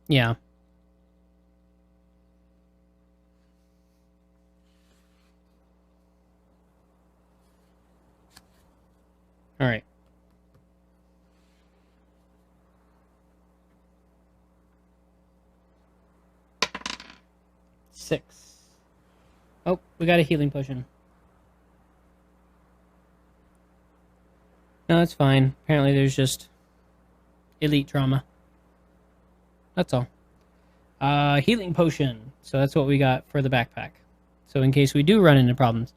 Yeah. Alright. Six. Oh, we got a healing potion. No, it's fine. Apparently there's just elite trauma. That's all. Healing potion. So that's what we got for the backpack. So in case we do run into problems.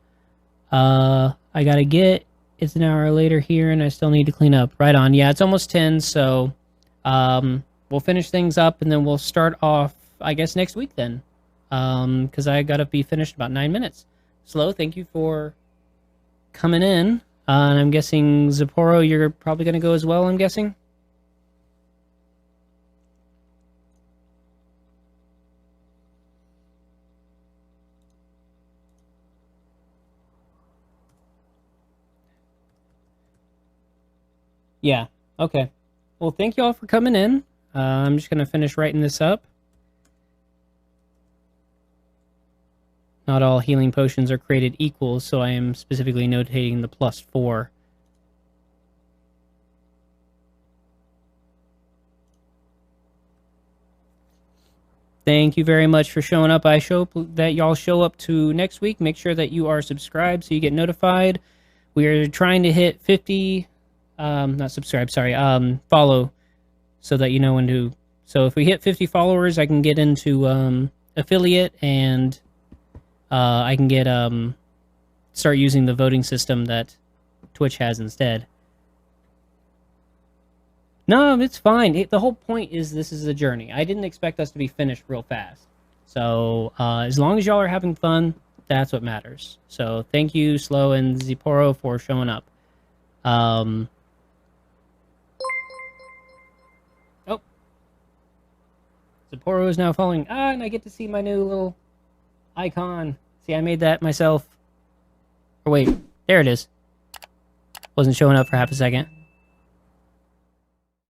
I gotta get... It's an hour later here and I still need to clean up. Right on. Yeah, it's almost 10, so... we'll finish things up and then we'll start off, I guess, next week then. Because I gotta be finished in about 9 minutes. Slow, thank you for coming in. And I'm guessing, Zapporo, you're probably gonna go as well, I'm guessing? Yeah, okay. Well, thank you all for coming in. I'm just gonna finish writing this up. Not all healing potions are created equal, so I am specifically notating the +4. Thank you very much for showing up. I hope that y'all show up to next week. Make sure that you are subscribed so you get notified. We are trying to hit 50, not subscribe, sorry, follow, so that you know when to So if we hit 50 followers, I can get into affiliate, and I can get start using the voting system that Twitch has instead. No, it's fine. The whole point is this is a journey. I didn't expect us to be finished real fast. So as long as y'all are having fun, that's what matters. So thank you, Slow and Ziporo, for showing up. Oh. Ziporo is now following. And I get to see my new little icon. See, I made that myself. Or wait, there it is. Wasn't showing up for half a second.